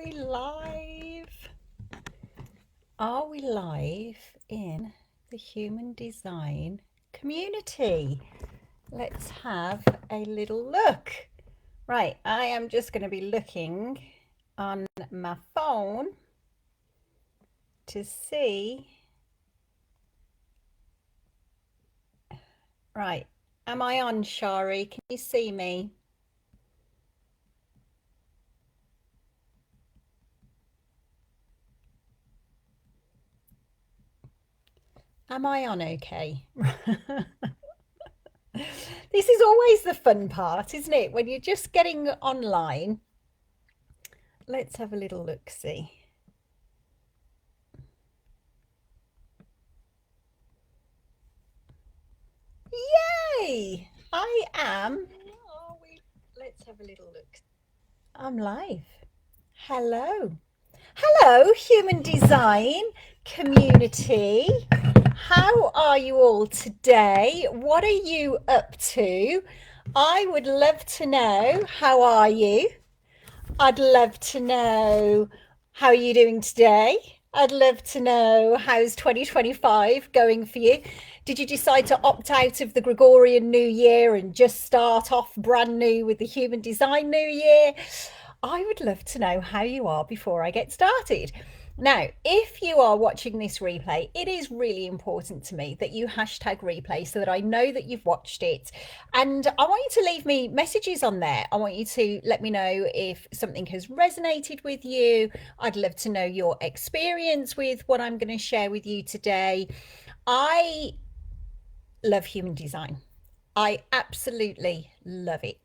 we live? Are we live in the human design community? Let's have a little look. Right, I am just going to be looking on my phone to see. Right, am I on, Shari? Can you see me? Am I on okay? This is always the fun part, isn't it? When you're just getting online. Let's have a little look, see. Yay! I am. Let's have a little look. I'm live. Hello. Hello, human design community. How are you all today? What are you up to? I would love to know, how are you? I'd love to know, how are you doing today? I'd love to know, how's 2025 going for you? Did you decide to opt out of the Gregorian New Year and just start off brand new with the Human Design New Year? I would love to know how you are before I get started. Now, if you are watching this replay, it is really important to me that you hashtag replay so that I know that you've watched it. And I want you to leave me messages on there. I want you to let me know if something has resonated with you. I'd love to know your experience with what I'm going to share with you today. I love human design. I absolutely love it.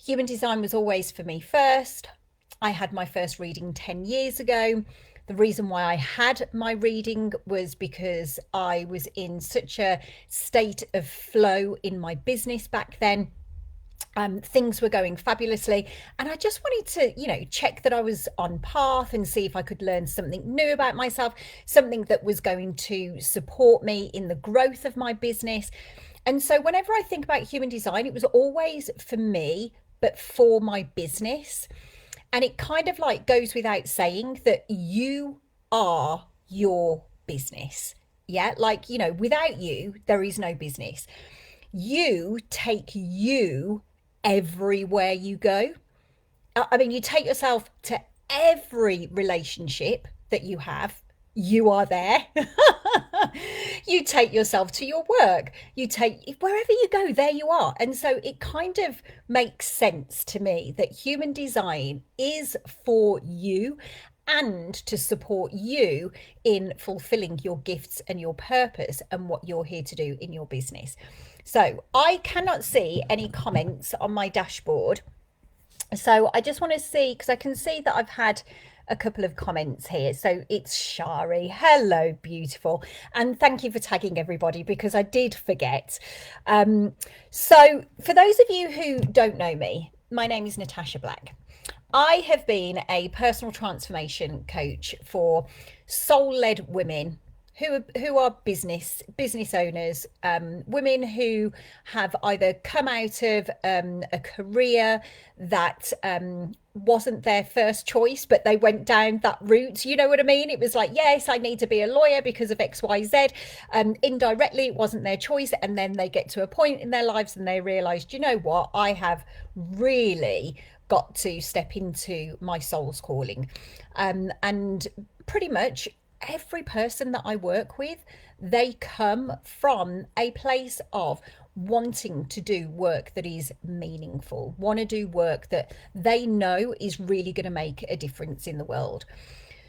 Human design was always for me first. I had my first reading 10 years ago. The reason why I had my reading was because I was in such a state of flow in my business back then. Things were going fabulously, and I just wanted to, check that I was on path and see if I could learn something new about myself, something that was going to support me in the growth of my business. And so whenever I think about human design, it was always for me, but for my business. And it kind of like goes without saying that you are your business. Yeah, like, without you, there is no business. You take you everywhere you go. I mean, you take yourself to every relationship that you have. You are there. You take yourself to your work. You take wherever you go, there you are. And so it kind of makes sense to me that human design is for you and to support you in fulfilling your gifts and your purpose and what you're here to do in your business. So I cannot see any comments on my dashboard. So I just want to see, because I can see that I've had a couple of comments here. So it's Shari. Hello, beautiful. And thank you for tagging everybody, because I did forget. So for those of you who don't know me, my name is Natasha Black. I have been a personal transformation coach for soul-led women who are business owners, women who have either come out of a career that wasn't their first choice, but they went down that route. You know what I mean? It was like, yes, I need to be a lawyer because of XYZ. Indirectly, it wasn't their choice. And then they get to a point in their lives and they realized, you know what, I have really got to step into my soul's calling. And pretty much every person that I work with, they come from a place of wanting to do work that is meaningful, want to do work that they know is really going to make a difference in the world.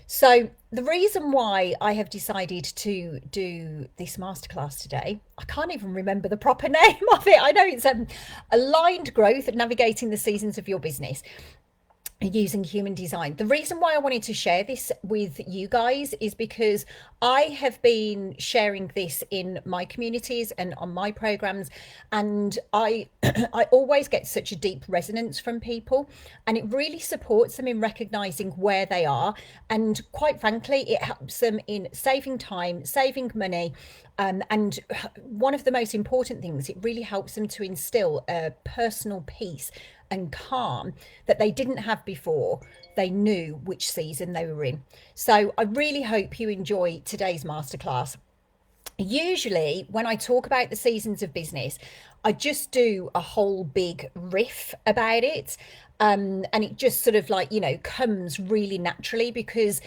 So the reason why I have decided to do this masterclass today, I can't even remember the proper name of it. I know it's Aligned Growth and Navigating the Seasons of Your Business using human design. The reason why I wanted to share this with you guys is because I have been sharing this in my communities and on my programs, and I I always get such a deep resonance from people, and it really supports them in recognizing where they are, and quite frankly it helps them in saving time, saving money, and one of the most important things, it really helps them to instill a personal peace, and calm that they didn't have before they knew which season they were in. So I really hope you enjoy today's masterclass. Usually when I talk about the seasons of business, I just do a whole big riff about it. And it just sort of like, comes really naturally because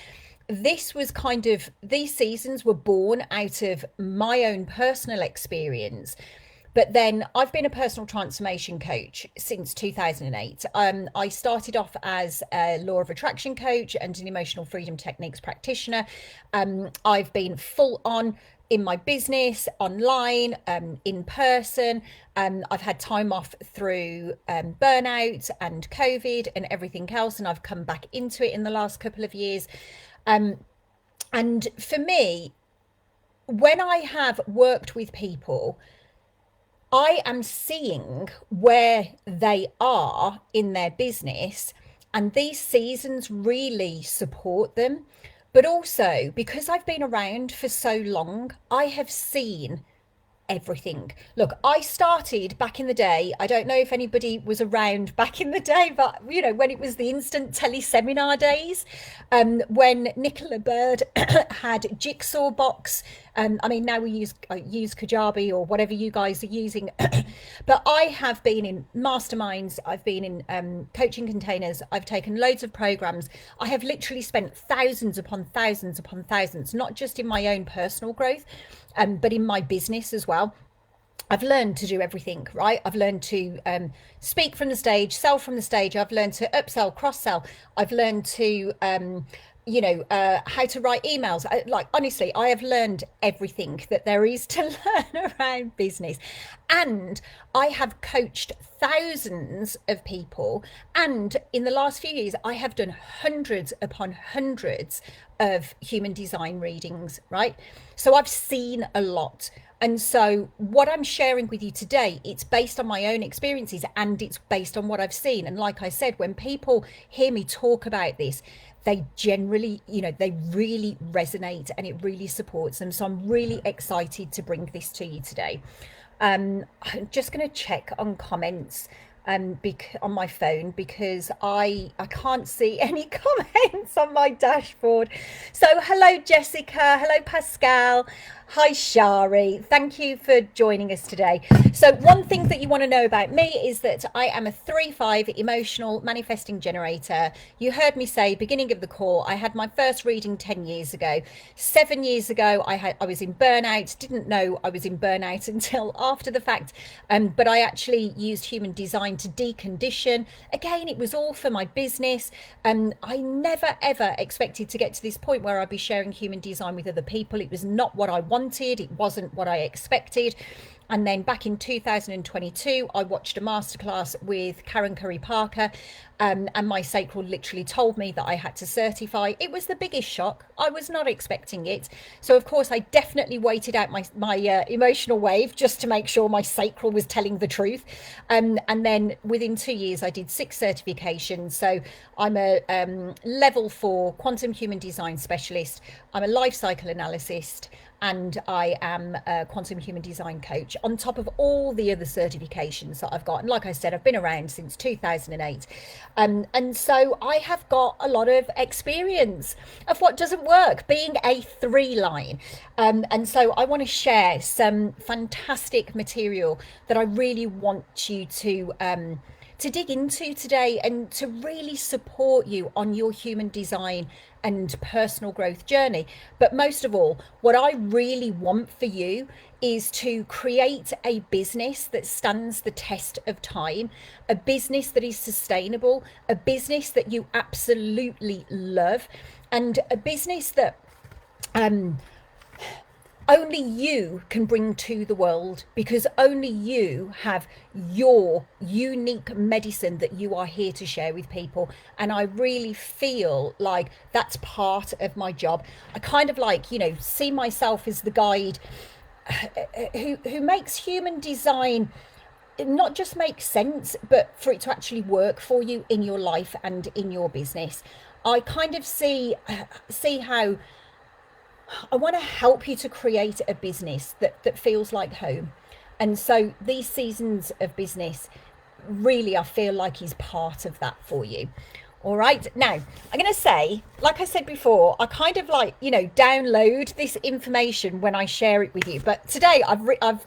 this was kind of, these seasons were born out of my own personal experience. But then I've been a personal transformation coach since 2008. I started off as a law of attraction coach and an emotional freedom techniques practitioner. I've been full on in my business, online, in person. I've had time off through burnout and COVID and everything else, and I've come back into it in the last couple of years. And for me, when I have worked with people, I am seeing where they are in their business, and these seasons really support them. But also, because I've been around for so long, I have seen everything. Look, I started back in the day. I don't know if anybody was around back in the day, but when it was the instant teleseminar days, when Nicola Bird had Jigsaw Box. I mean, now we use Kajabi or whatever you guys are using. But I have been in masterminds. I've been in coaching containers. I've taken loads of programs. I have literally spent thousands upon thousands upon thousands, not just in my own personal growth, but in my business as well. I've learned to do everything, right? I've learned to speak from the stage, sell from the stage. I've learned to upsell, cross sell. I've learned to, how to write emails. Honestly, I have learned everything that there is to learn around business. And I have coached thousands of people. And in the last few years, I have done hundreds upon hundreds of human design readings, right? So I've seen a lot. And so what I'm sharing with you today, it's based on my own experiences and it's based on what I've seen. And like I said, when people hear me talk about this, they generally, they really resonate and it really supports them. So I'm really excited to bring this to you today. I'm just going to check on comments on my phone because I can't see any comments on my dashboard. So hello Jessica, hello Pascal, hi Shari, thank you for joining us today. So one thing that you want to know about me is that I am a 3-5 emotional manifesting generator. You heard me say beginning of the call, I had my first reading 10 years ago. 7 years ago I was in burnout, didn't know I was in burnout until after the fact, but I actually used human design to decondition. Again, it was all for my business. I never ever expected to get to this point where I'd be sharing human design with other people. It was not what I wanted. It wasn't what I expected. And then back in 2022, I watched a masterclass with Karen Curry Parker, and my sacral literally told me that I had to certify. It was the biggest shock. I was not expecting it. So of course, I definitely waited out my emotional wave just to make sure my sacral was telling the truth. And then within 2 years, I did 6 certifications. So I'm a level 4 quantum human design specialist. I'm a life cycle analyst, and I am a quantum human design coach on top of all the other certifications that I've got. And like I said, I've been around since 2008. And so I have got a lot of experience of what doesn't work, being a 3 line. And so I want to share some fantastic material that I really want you to dig into today and to really support you on your human design and personal growth journey. But most of all, what I really want for you is to create a business that stands the test of time, a business that is sustainable, a business that you absolutely love, and a business that only you can bring to the world, because only you have your unique medicine that you are here to share with people. And I really feel like that's part of my job. I kind of see myself as the guide who makes human design not just make sense, but for it to actually work for you in your life and in your business. I kind of see how I want to help you to create a business that feels like home. And so these seasons of business, really I feel like is part of that for you. All right. Now, I'm going to say, like I said before, I kind of like, download this information when I share it with you. But today I've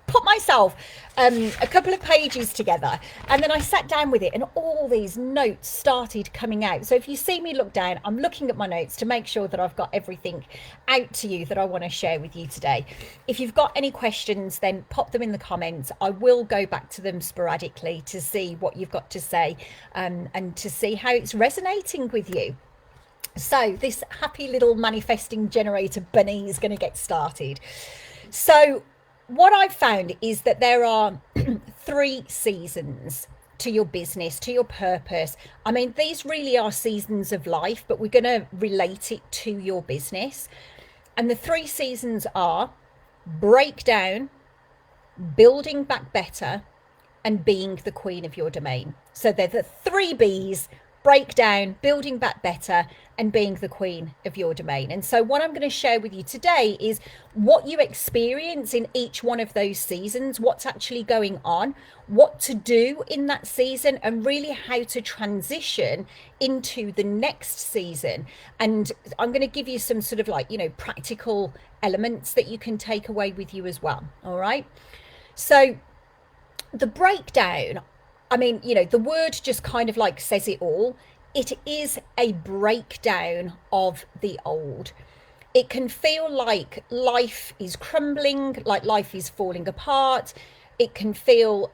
put myself a couple of pages together, and then I sat down with it, and all these notes started coming out. So if you see me look down, I'm looking at my notes to make sure that I've got everything out to you that I want to share with you today. If you've got any questions, then pop them in the comments. I will go back to them sporadically to see what you've got to say, and to see how it's resonating with you. So this happy little manifesting generator bunny is going to get started. So what I've found is that there are 3 seasons to your business, to your purpose. I mean, these really are seasons of life, but we're going to relate it to your business. And the 3 seasons are breakdown, building back better, and being the queen of your domain. So they're the 3 B's: breakdown, building back better, and being the queen of your domain. And so what I'm going to share with you today is what you experience in each one of those seasons, what's actually going on, what to do in that season, and really how to transition into the next season. And I'm going to give you some sort of like, practical elements that you can take away with you as well. All right. So the breakdown, I mean, the word just kind of like says it all. It is a breakdown of the old. It can feel like life is crumbling, like life is falling apart. It can feel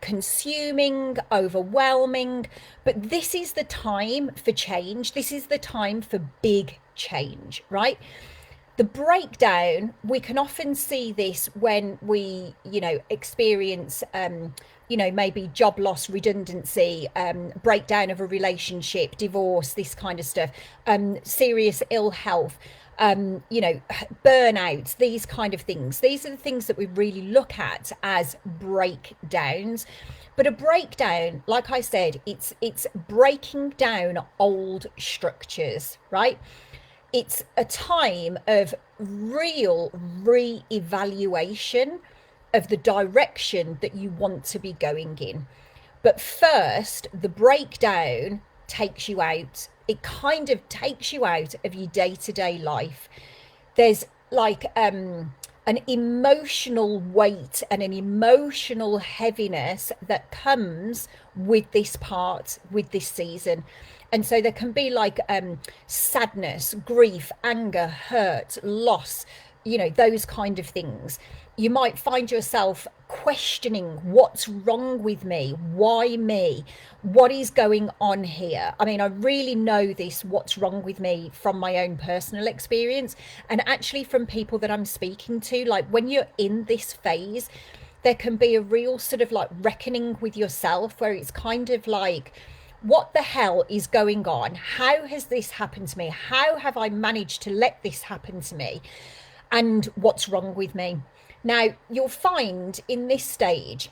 consuming, overwhelming. But this is the time for change. This is the time for big change, right? The breakdown, we can often see this when we, experience, maybe job loss, redundancy, breakdown of a relationship, divorce, this kind of stuff, serious ill health, burnouts, these kind of things. These are the things that we really look at as breakdowns. But a breakdown, like I said, it's breaking down old structures, right? It's a time of real re-evaluation of the direction that you want to be going in. But first, the breakdown takes you out. It kind of takes you out of your day-to-day life. There's like an emotional weight and an emotional heaviness that comes with this part, with this season. And so there can be like sadness, grief, anger, hurt, loss, those kind of things. You might find yourself questioning what's wrong with me, why me, what is going on here. I mean, I really know this, what's wrong with me, from my own personal experience, and actually from people that I'm speaking to. Like when you're in this phase, there can be a real sort of like reckoning with yourself, where it's kind of like, what the hell is going on? How has this happened to me? How have I managed to let this happen to me? And what's wrong with me? Now, you'll find in this stage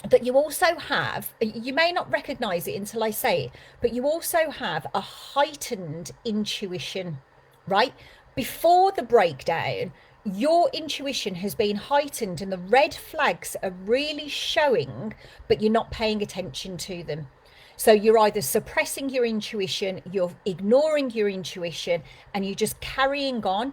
that you also have, you may not recognize it until I say it, but you also have a heightened intuition, right? Before the breakdown, your intuition has been heightened and the red flags are really showing, but you're not paying attention to them. So you're either suppressing your intuition, you're ignoring your intuition, and you're just carrying on.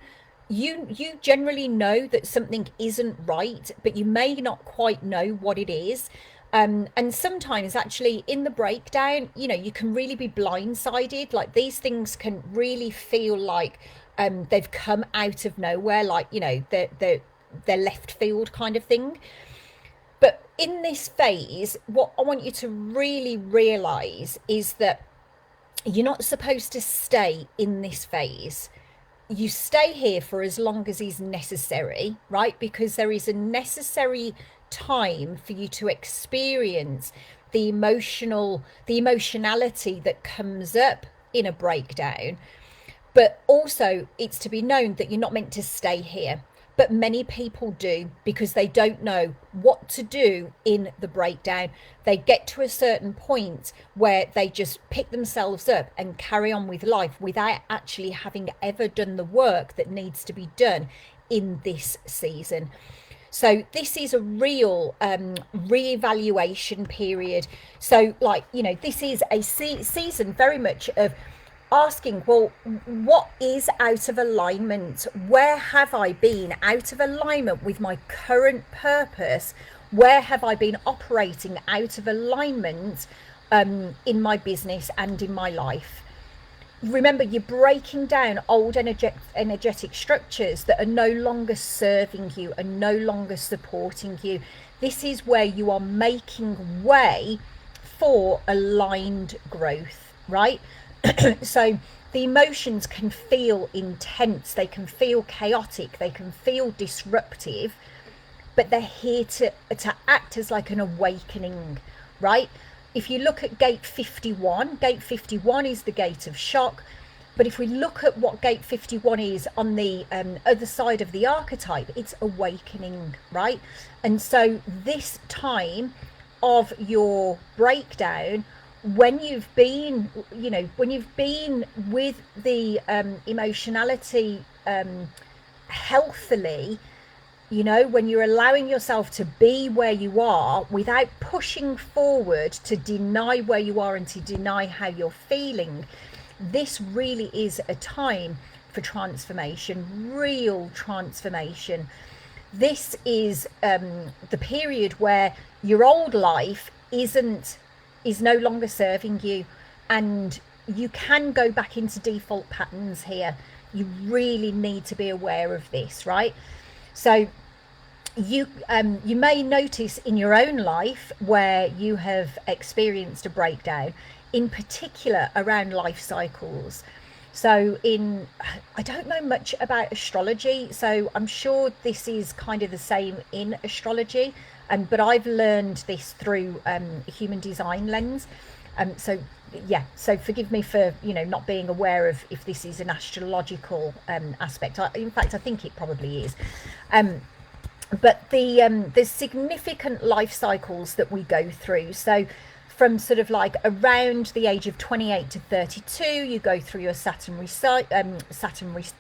You generally know that something isn't right, but you may not quite know what it is. And sometimes actually in the breakdown, you can really be blindsided. Like these things can really feel like they've come out of nowhere, like, they're left field kind of thing. But in this phase, what I want you to really realize is that you're not supposed to stay in this phase. You stay here for as long as is necessary, right? Because there is a necessary time for you to experience the emotionality that comes up in a breakdown. But also it's to be known that you're not meant to stay here. But many people do, because they don't know what to do in the breakdown. They get to a certain point where they just pick themselves up and carry on with life without actually having ever done the work that needs to be done in this season. So this is a real re-evaluation period. So like, this is a season very much of asking, well, what is out of alignment? Where have I been out of alignment with my current purpose? Where have I been operating out of alignment in my business and in my life? Remember, you're breaking down old energetic structures that are no longer serving you and no longer supporting you. This is where you are making way for aligned growth, right? So the emotions can feel intense, they can feel chaotic, they can feel disruptive, but they're here to act as like an awakening, right? If you look at gate 51 is the gate of shock. But if we look at what gate 51 is on the other side of the archetype, it's awakening, right? And so this time of your breakdown, when you've been with the emotionality healthily, when you're allowing yourself to be where you are without pushing forward to deny where you are and to deny how you're feeling, this really is a time for transformation, real transformation. This is the period where your old life is no longer serving you, and you can go back into default patterns here. You really need to be aware of this, right? So you may notice in your own life where you have experienced a breakdown, in particular around life cycles. So I don't know much about astrology, so I'm sure this is kind of the same in astrology, but I've learned this through a human design lens. So forgive me for not being aware of if this is an astrological aspect. In fact, I think it probably is. But the significant life cycles that we go through. So from sort of like around the age of 28 to 32, you go through your Saturn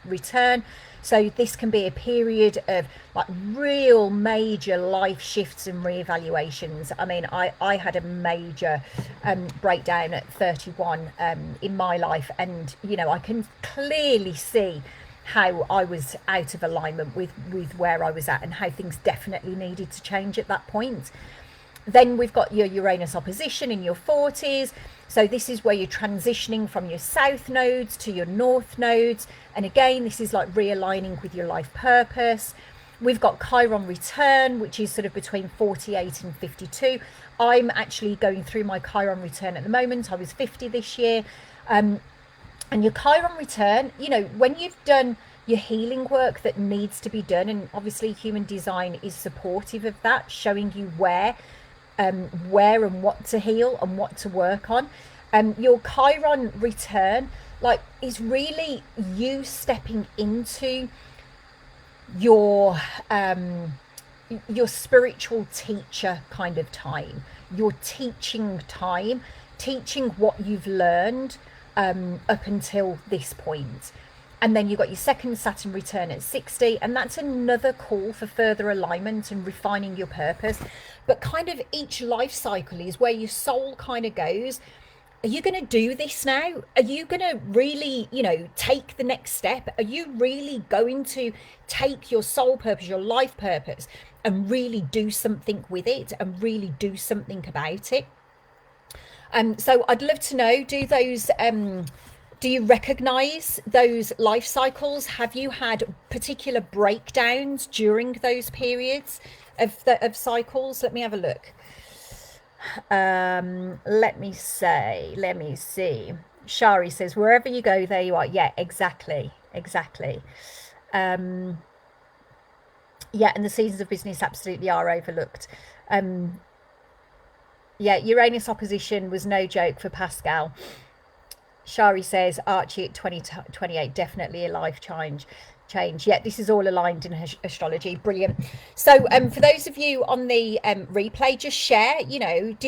return. So this can be a period of like real major life shifts and reevaluations. I mean, I had a major breakdown at 31 in my life, and I can clearly see how I was out of alignment with where I was at, and how things definitely needed to change at that point. Then we've got your Uranus opposition in your 40s. So this is where you're transitioning from your south nodes to your north nodes. And again, this is like realigning with your life purpose. We've got Chiron return, which is sort of between 48 and 52. I'm actually going through my Chiron return at the moment. I was 50 this year. And your Chiron return, when you've done your healing work that needs to be done, and obviously human design is supportive of that, showing you where and what to heal and what to work on. Your Chiron return is really you stepping into your spiritual teacher kind of time, your teaching time, teaching what you've learned up until this point. And then you've got your second Saturn return at 60, and that's another call for further alignment and refining your purpose. But kind of each life cycle is where your soul kind of goes, are you going to do this now? Are you going to really, take the next step? Are you really going to take your soul purpose, your life purpose, and really do something with it and really do something about it? So I'd love to know, do you recognize those life cycles? Have you had particular breakdowns during those periods of cycles? Let me have a look. Let me see. Shari says, wherever you go, there you are. Yeah, exactly. Yeah, and the seasons of business absolutely are overlooked. Yeah, Uranus opposition was no joke for Pascal. Shari says, Archie at 28, definitely a life change. change. Yeah, this is all aligned in astrology. Brilliant. So for those of you on the replay, just share,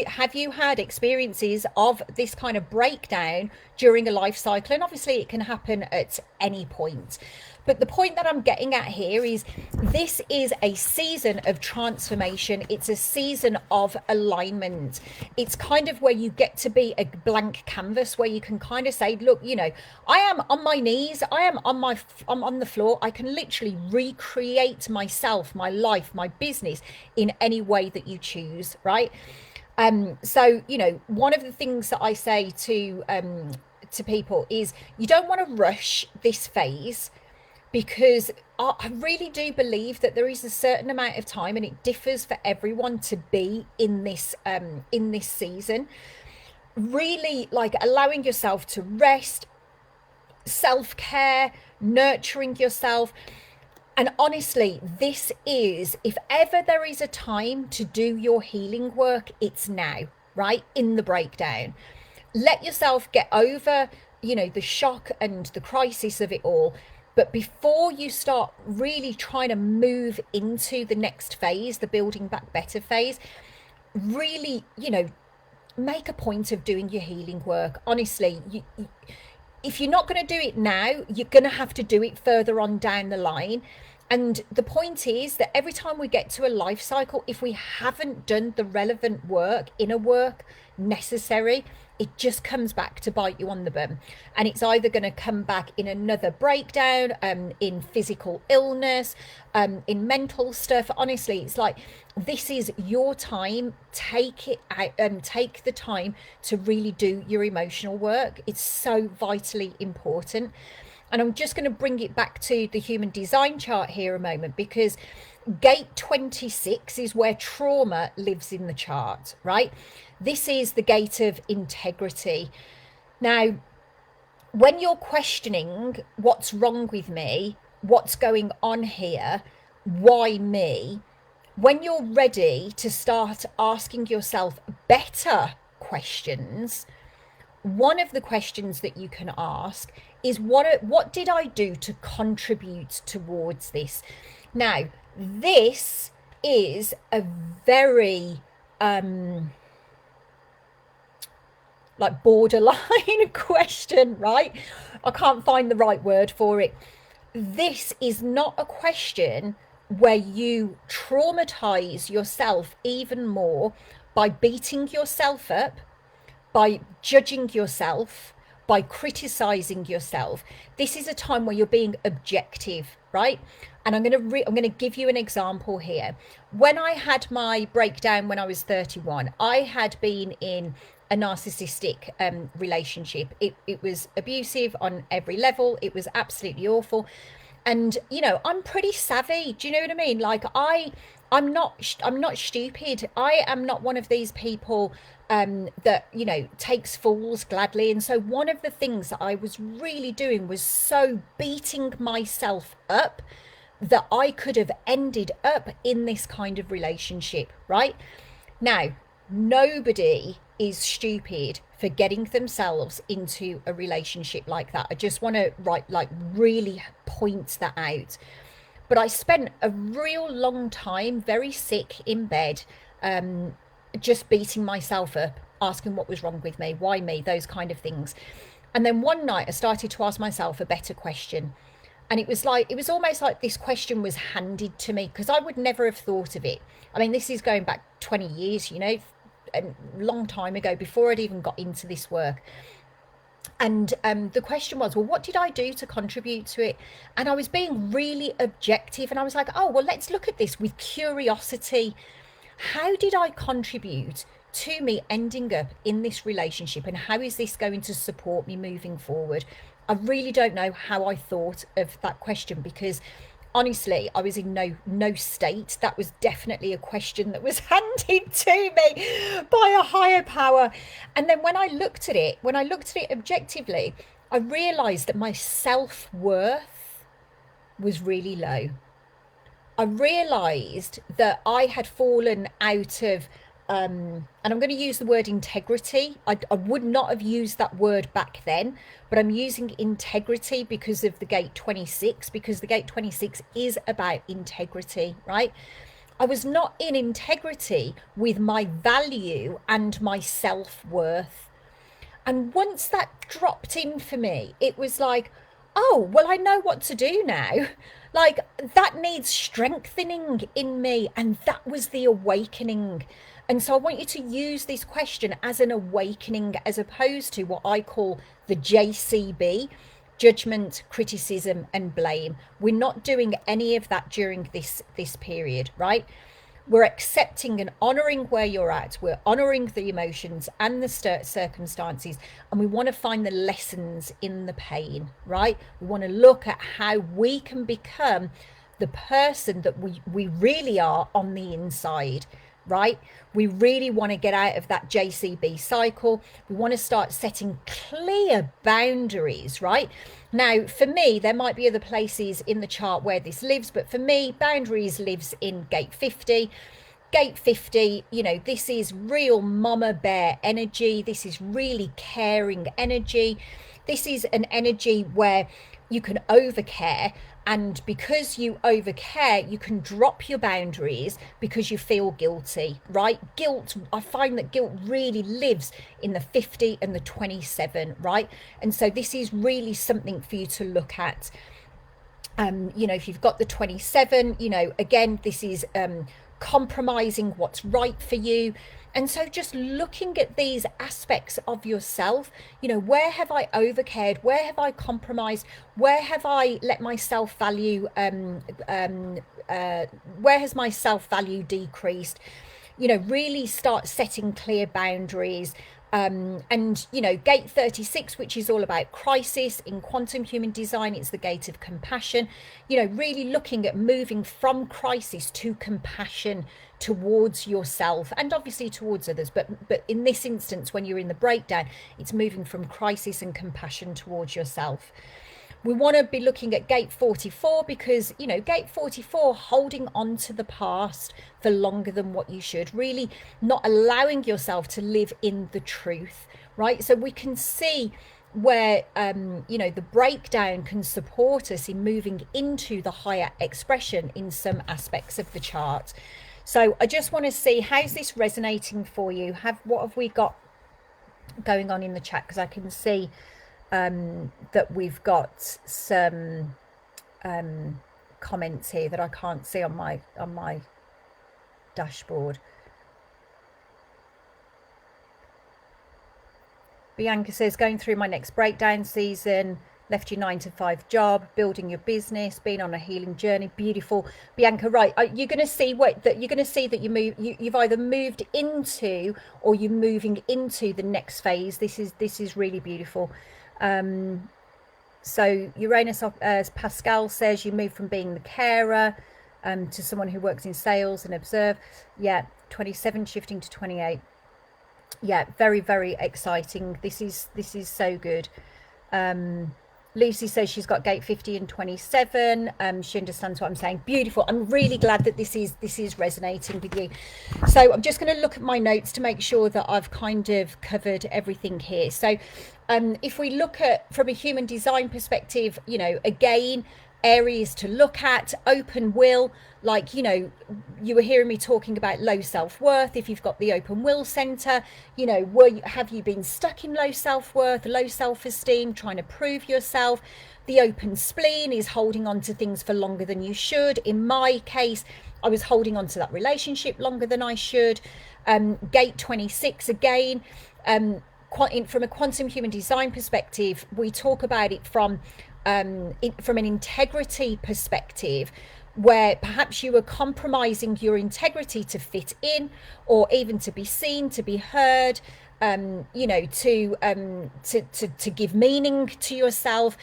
have you had experiences of this kind of breakdown during a life cycle? And obviously it can happen at any point. But the point that I'm getting at here is this is a season of transformation. It's a season of alignment. It's kind of where you get to be a blank canvas where you can kind of say, look, I am on my knees. I'm on the floor. I can literally recreate myself, my life, my business in any way that you choose, right? So, one of the things that I say to people is you don't want to rush this phase, because I really do believe that there is a certain amount of time, and it differs for everyone, to be in this season. Really, like, allowing yourself to rest, self-care, nurturing yourself. And honestly, this is, if ever there is a time to do your healing work, it's now, right? In the breakdown. Let yourself get over, the shock and the crisis of it all. But before you start really trying to move into the next phase, the building back better phase, really, make a point of doing your healing work. Honestly, if you're not going to do it now, you're going to have to do it further on down the line. And the point is that every time we get to a life cycle, if we haven't done the relevant work, inner work necessary, it just comes back to bite you on the bum. And it's either going to come back in another breakdown, in physical illness, in mental stuff. Honestly, it's like, this is your time. Take it out, take the time to really do your emotional work. It's so vitally important. And I'm just going to bring it back to the human design chart here a moment, because gate 26 is where trauma lives in the chart, right? This is the gate of integrity. Now, when you're questioning what's wrong with me, what's going on here, why me, when you're ready to start asking yourself better questions, one of the questions that you can ask is, what did I do to contribute towards this? Now, this is a very like borderline question, right? I can't find the right word for it. This is not a question where you traumatize yourself even more by beating yourself up, by judging yourself, by criticizing yourself. This is a time where you're being objective, right? And I'm going to give you an example here. When I had my breakdown when I was 31, I had been in a narcissistic relationship. It was abusive on every level. It was absolutely awful. And I'm pretty savvy. Do you know what I mean? Like, I'm not stupid. I am not one of these people that takes fools gladly. And so one of the things that I was really doing was so beating myself up that I could have ended up in this kind of relationship, right? Now, nobody is stupid for getting themselves into a relationship like that. I just want to really point that out. But I spent a real long time very sick in bed, just beating myself up, asking what was wrong with me, why me, those kind of things. And then one night I started to ask myself a better question. And it was almost like this question was handed to me, because I would never have thought of it. I mean, this is going back 20 years, a long time ago, before I'd even got into this work. And the question was, well, what did I do to contribute to it? And I was being really objective. And I was like, oh, well, let's look at this with curiosity. How did I contribute to me ending up in this relationship? And how is this going to support me moving forward? I really don't know how I thought of that question, because honestly, I was in no state. That was definitely a question that was handed to me by a higher power. And then when I looked at it objectively, I realized that my self-worth was really low. I realized that I had fallen out of and I'm going to use the word integrity. I would not have used that word back then, but I'm using integrity because of the gate 26, because the gate 26 is about integrity, right? I was not in integrity with my value and my self-worth. And once that dropped in for me, it was like, oh, well, I know what to do now. Like, that needs strengthening in me. And that was the awakening. And so I want you to use this question as an awakening, as opposed to what I call the JCB: judgment, criticism, and blame. We're not doing any of that during this period, right? We're accepting and honoring where you're at. We're honoring the emotions and the circumstances, and we want to find the lessons in the pain, right? We want to look at how we can become the person that we really are on the inside, right? We really want to get out of that JCB cycle. We want to start setting clear boundaries, right? Now, for me, there might be other places in the chart where this lives, but for me, boundaries lives in gate 50. Gate 50, you know, this is real mama bear energy. This is really caring energy. This is an energy where you can overcare, and because you overcare, you can drop your boundaries because you feel guilty, right? Guilt, I find that guilt really lives in the 50 and the 27, right? And so this is really something for you to look at. You know, if you've got the 27, you know, again, this is compromising what's right for you. And so just looking at these aspects of yourself, you know, where have I overcared? Where have I compromised? Where have I let my self-value, where has my self-value decreased? You know, really start setting clear boundaries. And, you know, gate 36, which is all about crisis in quantum human design, it's the gate of compassion, you know, really looking at moving from crisis to compassion towards yourself and obviously towards others. But in this instance, when you're in the breakdown, it's moving from crisis and compassion towards yourself. We want to be looking at gate 44 because, you know, gate 44, holding on to the past for longer than what you should, really not allowing yourself to live in the truth, right? So we can see where, you know, the breakdown can support us in moving into the higher expression in some aspects of the chart. So I just want to see, how's this resonating for you? What have we got going on in the chat? Because I can see that we've got some comments here that I can't see on my dashboard. Bianca says, going through my next breakdown season, left your 9-to-5 job, building your business, being on a healing journey. Beautiful, Bianca. Right, you're going to see that you've either moved into or you're moving into the next phase. This is really beautiful. So Uranus, as Pascal says, you move from being the carer to someone who works in sales and observe. Yeah, 27 shifting to 28. Yeah, very, very exciting. This is so good. Lucy says she's got gate 50 and 27. She understands what I'm saying. Beautiful. I'm really glad that this is resonating with you. So I'm just going to look at my notes to make sure that I've kind of covered everything here. So if we look at from a human design perspective, you know, again, areas to look at: open will, like, you know, you were hearing me talking about low self-worth. If you've got the open will center, you know, have you been stuck in low self-worth, low self-esteem, trying to prove yourself? The open spleen is holding on to things for longer than you should. In my case, I was holding on to that relationship longer than I should. Gate 26 again, from a quantum human design perspective, we talk about it from an integrity perspective, where perhaps you were compromising your integrity to fit in, or even to be seen, to be heard, you know, to give meaning to yourself.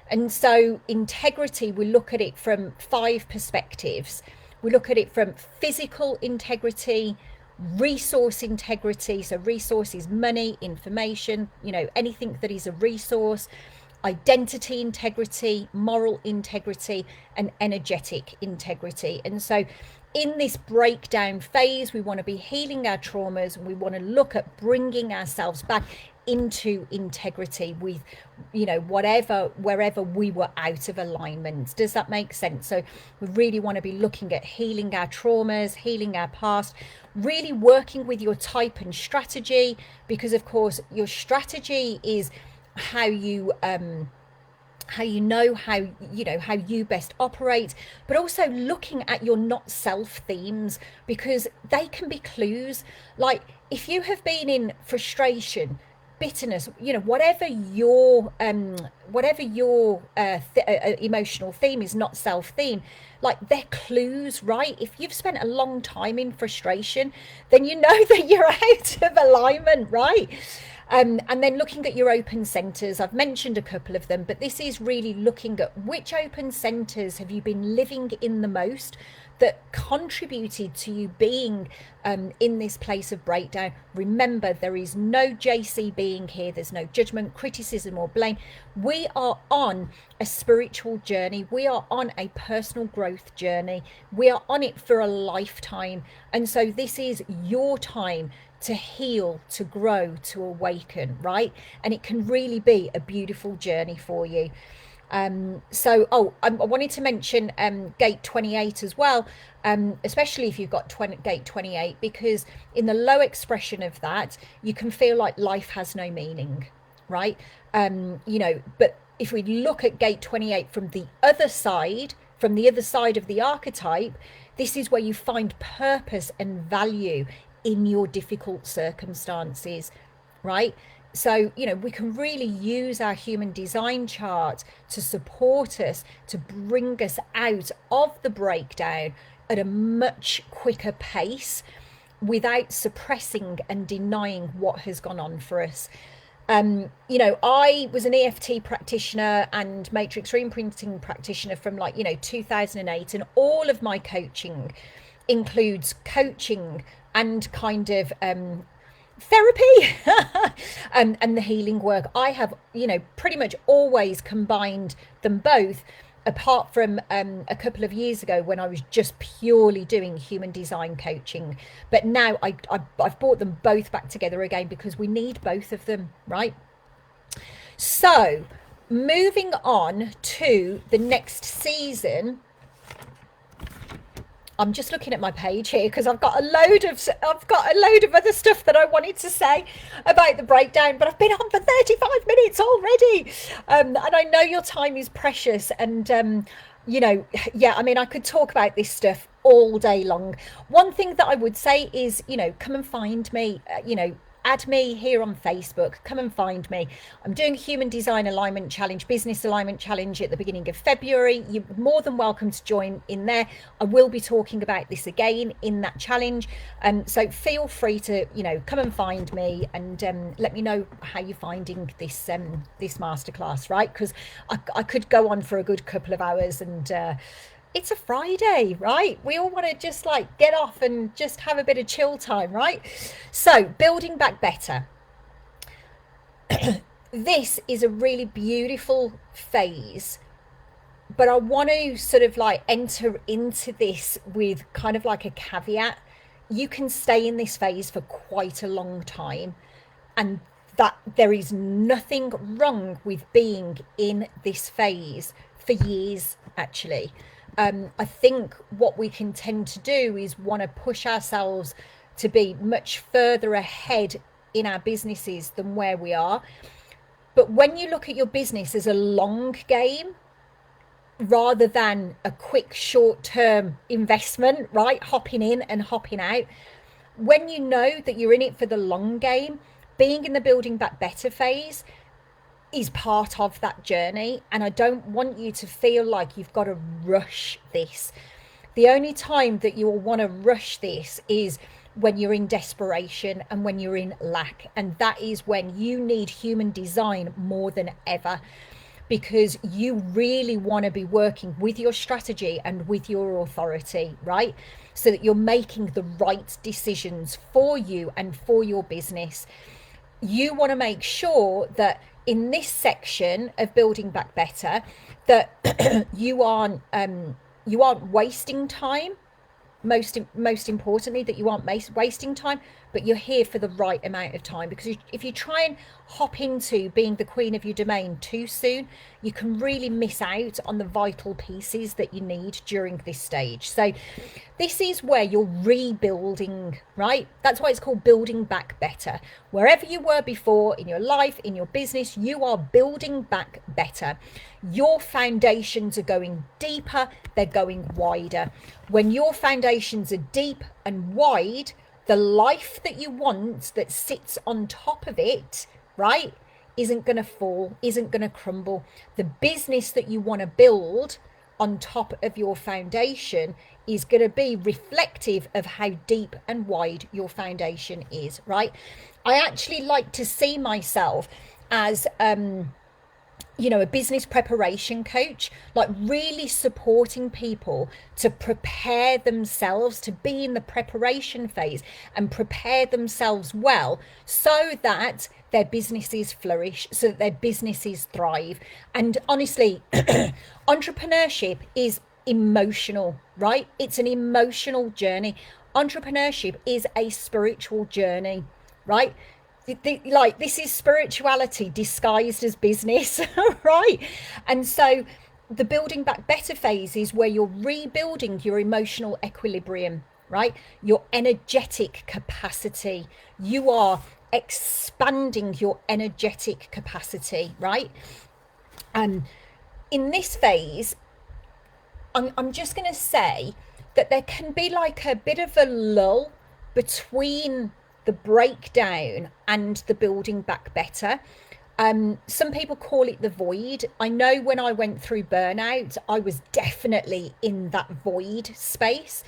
And so integrity, we look at it from 5 perspectives. We look at it from physical integrity, resource integrity, so resources, money, information, you know, anything that is a resource, identity integrity, moral integrity, and energetic integrity. And so in this breakdown phase, we want to be healing our traumas, and we want to look at bringing ourselves back into integrity with, you know, wherever we were out of alignment. Does that make sense? So we really want to be looking at healing our traumas, healing our past, really working with your type and strategy, because of course your strategy is how you know how you best operate, but also looking at your not self themes, because they can be clues. Like if you have been in frustration, bitterness, you know, whatever your emotional theme is, not self theme, like they're clues, right? If you've spent a long time in frustration, then you know that you're out of alignment, right? And then looking at your open centers, I've mentioned a couple of them, but this is really looking at which open centers have you been living in the most that contributed to you being in this place of breakdown. Remember, there is no JC being here. There's no judgment, criticism, or blame. We are on a spiritual journey. We are on a personal growth journey. We are on it for a lifetime. And so this is your time to heal, to grow, to awaken, right? And it can really be a beautiful journey for you. I wanted to mention gate 28 as well, especially if you've got gate 28, because in the low expression of that, you can feel like life has no meaning, right? But if we look at gate 28 from the other side of the archetype, this is where you find purpose and value in your difficult circumstances, right? So, you know, we can really use our human design chart to support us, to bring us out of the breakdown at a much quicker pace without suppressing and denying what has gone on for us. I was an EFT practitioner and matrix reimprinting practitioner from 2008, and all of my coaching includes coaching and kind of therapy and the healing work. I have, pretty much always combined them both, apart from a couple of years ago when I was just purely doing human design coaching. But now I've brought them both back together again because we need both of them, right? So moving on to the next season, I'm just looking at my page here because I've got a load of other stuff that I wanted to say about the breakdown, but I've been on for 35 minutes already. And I know your time is precious, and I could talk about this stuff all day long. One thing that I would say is, come and find me, add me here on Facebook. Come and find me. I'm doing Human Design Alignment Challenge, Business Alignment Challenge at the beginning of February. You're more than welcome to join in there. I will be talking about this again in that challenge. So feel free to, come and find me and let me know how you're finding this masterclass, right? Because I could go on for a good couple of hours, and it's a Friday, right? We all want to just get off and just have a bit of chill time, right? So building back better. This is a really beautiful phase, but I want to sort of enter into this with kind of like a caveat. You can stay in this phase for quite a long time, and that there is nothing wrong with being in this phase for years, actually. I think what we can tend to do is want to push ourselves to be much further ahead in our businesses than where we are. But when you look at your business as a long game rather than a quick short-term investment, right? Hopping in and hopping out. When you know that you're in it for the long game, being in the building back better phase is part of that journey, and I don't want you to feel like you've got to rush this. The only time that you'll want to rush this is when you're in desperation and when you're in lack, and that is when you need human design more than ever, because you really want to be working with your strategy and with your authority, right? So that you're making the right decisions for you and for your business. You want to make sure that in this section of building back better, that you aren't wasting time, most importantly, that you aren't wasting time, but you're here for the right amount of time. Because if you try and hop into being the queen of your domain too soon, you can really miss out on the vital pieces that you need during this stage. So this is where you're rebuilding, right? That's why it's called building back better. Wherever you were before in your life, in your business, you are building back better. Your foundations are going deeper, they're going wider. When your foundations are deep and wide, the life that you want that sits on top of it, right, isn't going to fall, isn't going to crumble. The business that you want to build on top of your foundation is going to be reflective of how deep and wide your foundation is, right? I actually like to see myself as a business preparation coach, like really supporting people to prepare themselves to be in the preparation phase and prepare themselves well so that their businesses flourish, so that their businesses thrive. And honestly, entrepreneurship is emotional, right? It's an emotional journey. Entrepreneurship is a spiritual journey, right? Like, this is spirituality disguised as business, right? And so the building back better phase is where you're rebuilding your emotional equilibrium, right? Your energetic capacity. You are expanding your energetic capacity, right? And in this phase, I'm just going to say that there can be like a bit of a lull between the breakdown and the building back better. Some people call it the void. I know when I went through burnout, I was definitely in that void space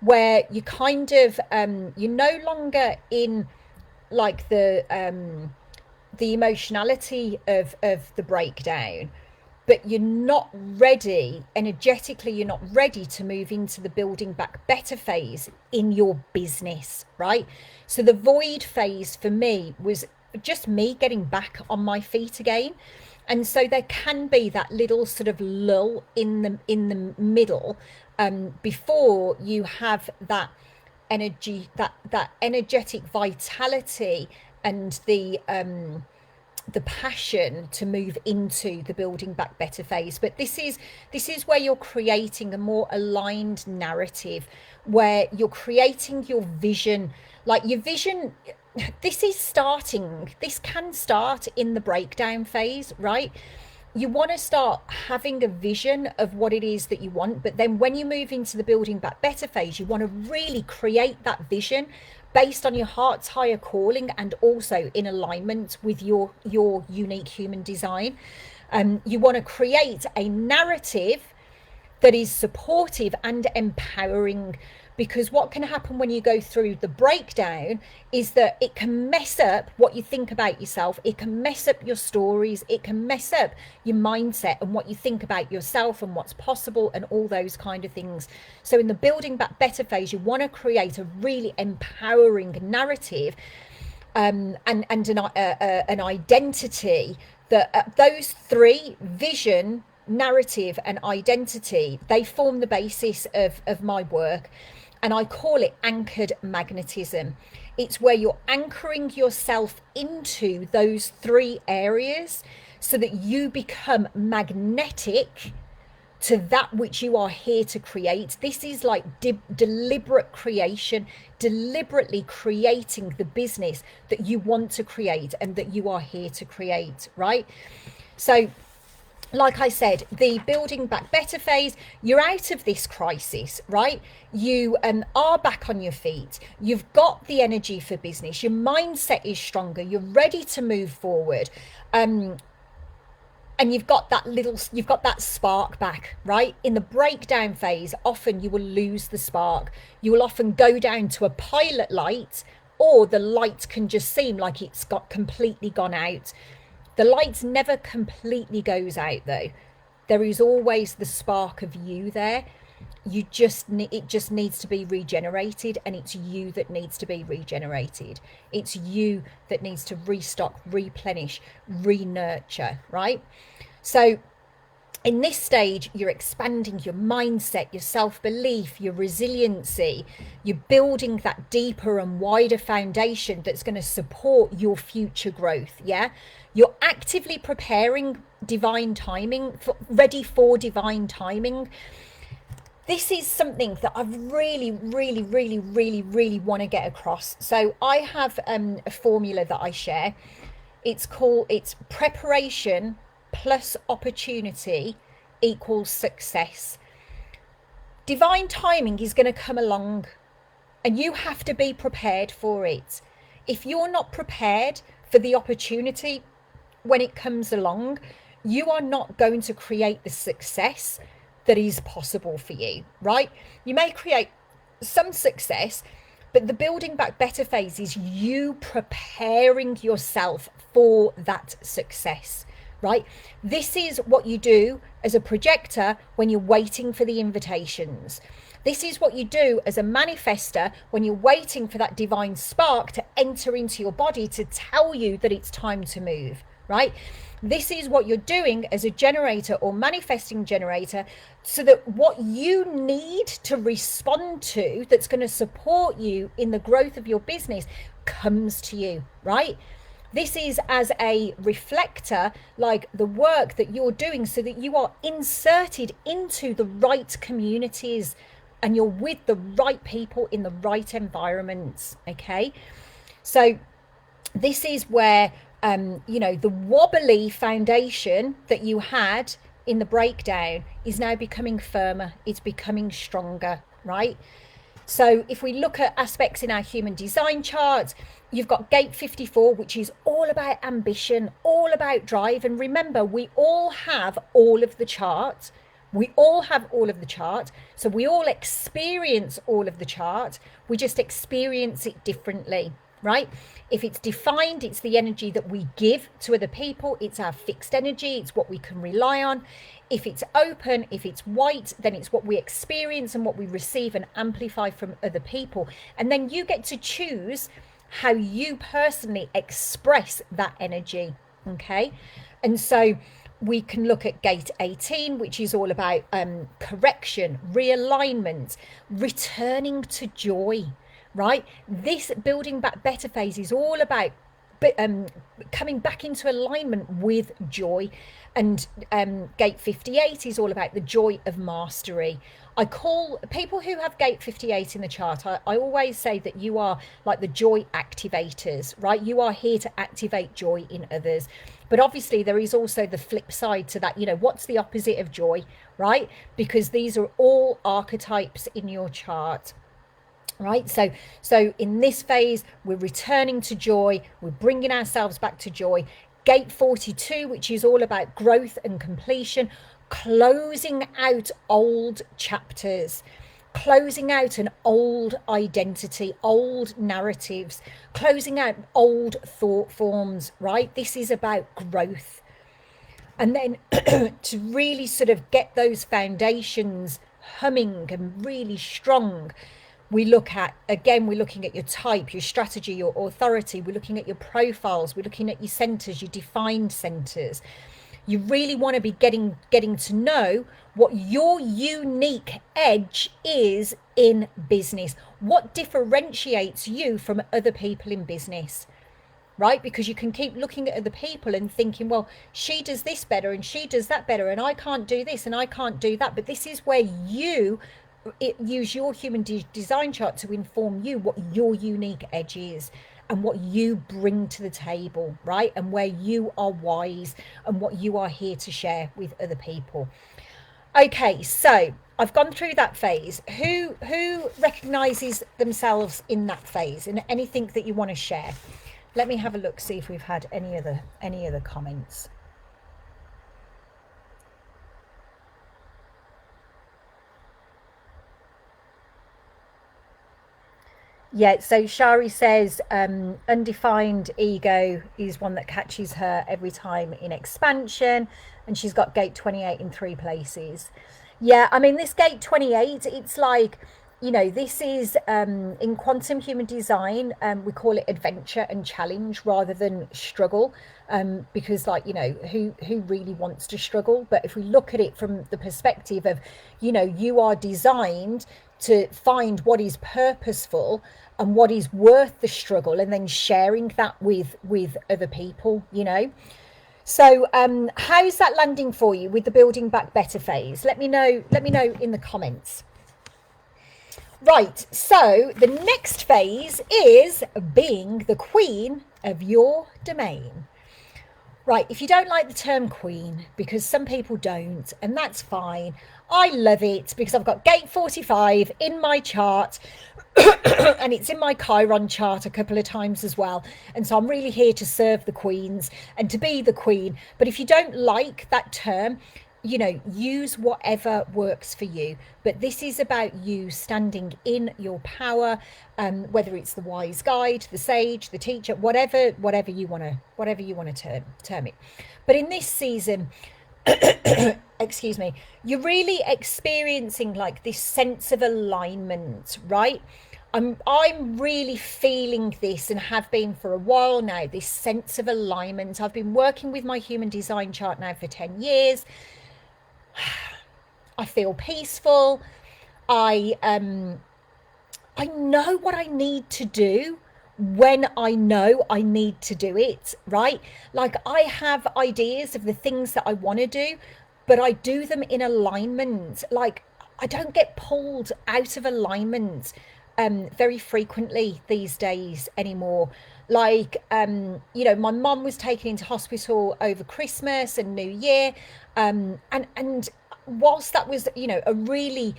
where you kind of you're no longer in like the emotionality of the breakdown, but you're not ready energetically, you're not ready to move into the building back better phase in your business, right? So the void phase for me was just me getting back on my feet again. And so there can be that little sort of lull in the middle, before you have that energy, that energetic vitality and the passion to move into the building back better phase. But this is where you're creating a more aligned narrative, where you're creating your vision. Like your vision, this can start in the breakdown phase, right? You want to start having a vision of what it is that you want, but then when you move into the building back better phase, you want to really create that vision based on your heart's higher calling and also in alignment with your unique human design. You want to create a narrative that is supportive and empowering, because what can happen when you go through the breakdown is that it can mess up what you think about yourself, it can mess up your stories, it can mess up your mindset and what you think about yourself and what's possible and all those kind of things. So in the building back better phase, you want to create a really empowering narrative, and an identity that those three: vision, narrative and identity, they form the basis of my work. And I call it anchored magnetism. It's where you're anchoring yourself into those three areas so that you become magnetic to that which you are here to create. This is like deliberate creation, deliberately creating the business that you want to create and that you are here to create, right? So like I said, the building back better phase, you're out of this crisis, right? You are back on your feet. You've got the energy for business. Your mindset is stronger. You're ready to move forward. And you've got that spark back, right? In the breakdown phase, often you will lose the spark. You will often go down to a pilot light, or the light can just seem like it's got completely gone out. The light never completely goes out though. There is always the spark of you there. It just needs to be regenerated, and it's you that needs to be regenerated. It's you that needs to restock, replenish, re-nurture, right? So In this stage, you're expanding your mindset, your self-belief, your resiliency. You're building that deeper and wider foundation that's going to support your future growth. Yeah. You're actively preparing divine timing, ready for divine timing. This is something that I really want to get across. So I have a formula that I share. It's preparation plus opportunity equals success. Divine timing is going to come along and you have to be prepared for it. If you're not prepared for the opportunity when it comes along, you are not going to create the success that is possible for you, right? You may create some success, but the building back better phase is you preparing yourself for that success, right? This is what you do as a projector when you're waiting for the invitations. This is what you do as a manifester when you're waiting for that divine spark to enter into your body to tell you that it's time to move, right? This is what you're doing as a generator or manifesting generator, so that what you need to respond to that's going to support you in the growth of your business comes to you, right? This is as a reflector, like the work that you're doing, so that you are inserted into the right communities and you're with the right people in the right environments. Okay. So this is where, the wobbly foundation that you had in the breakdown is now becoming firmer. It's becoming stronger, right? So if we look at aspects in our human design charts, you've got gate 54, which is all about ambition, all about drive. And remember, we all have all of the chart. We all have all of the chart. So we all experience all of the chart. We just experience it differently, right? If it's defined, it's the energy that we give to other people. It's our fixed energy. It's what we can rely on. If it's open, if it's white, then it's what we experience and what we receive and amplify from other people. And then you get to choose how you personally express that energy. Okay. And so we can look at gate 18, which is all about correction, realignment, returning to joy, right? This building back better phase is all about coming back into alignment with joy. And gate 58 is all about the joy of mastery. I call people who have gate 58 in the chart, I always say that you are like the joy activators, right? You are here to activate joy in others. But obviously there is also the flip side to that. What's the opposite of joy, right? Because these are all archetypes in your chart. Right, so in this phase, we're returning to joy, we're bringing ourselves back to joy. Gate 42, which is all about growth and completion, closing out old chapters, closing out an old identity, old narratives, closing out old thought forms, right? This is about growth. And then to really sort of get those foundations humming and really strong, we're looking at your type, your strategy, your authority. We're looking at your profiles. We're looking at your centers, your defined centers. You really want to be getting to know what your unique edge is in business. What differentiates you from other people in business, right? Because you can keep looking at other people and thinking, well, she does this better and she does that better and I can't do this and I can't do that. But this is where you use your human design chart to inform you what your unique edge is and what you bring to the table, right? And where you are wise and what you are here to share with other people. Okay, so I've gone through that phase. Who recognizes themselves in that phase, and anything that you want to share? Let me have a look, see if we've had any other comments. Yeah, so Shari says undefined ego is one that catches her every time in expansion, and she's got gate 28 in 3 places. Yeah, I mean, this gate 28, it's like you know, this is in quantum human design, we call it adventure and challenge rather than struggle, because, like, you know, who really wants to struggle? But if we look at it from the perspective of, you know, you are designed to find what is purposeful and what is worth the struggle, and then sharing that with other people, you know. So, how's that landing for you with the building back better phase? Let me know. Let me know in the comments. Right, so the next phase is being the queen of your domain. Right, if you don't like the term queen, because some people don't, and that's fine. I love it because I've got gate 45 in my chart and it's in my Chiron chart a couple of times as well. And so I'm really here to serve the queens and to be the queen. But if you don't like that term, you know, use whatever works for you. But this is about you standing in your power, whether it's the wise guide, the sage, the teacher, whatever you want to term it. But in this season, excuse me, you're really experiencing like this sense of alignment, right? I'm really feeling this and have been for a while now, this sense of alignment. I've been working with my human design chart now for 10 years. I feel peaceful. I know what I need to do when I know I need to do it, right? Like, I have ideas of the things that I want to do, but I do them in alignment. Like, I don't get pulled out of alignment very frequently these days anymore. Like, you know, my mum was taken into hospital over Christmas and New Year, and whilst that was, you know, a really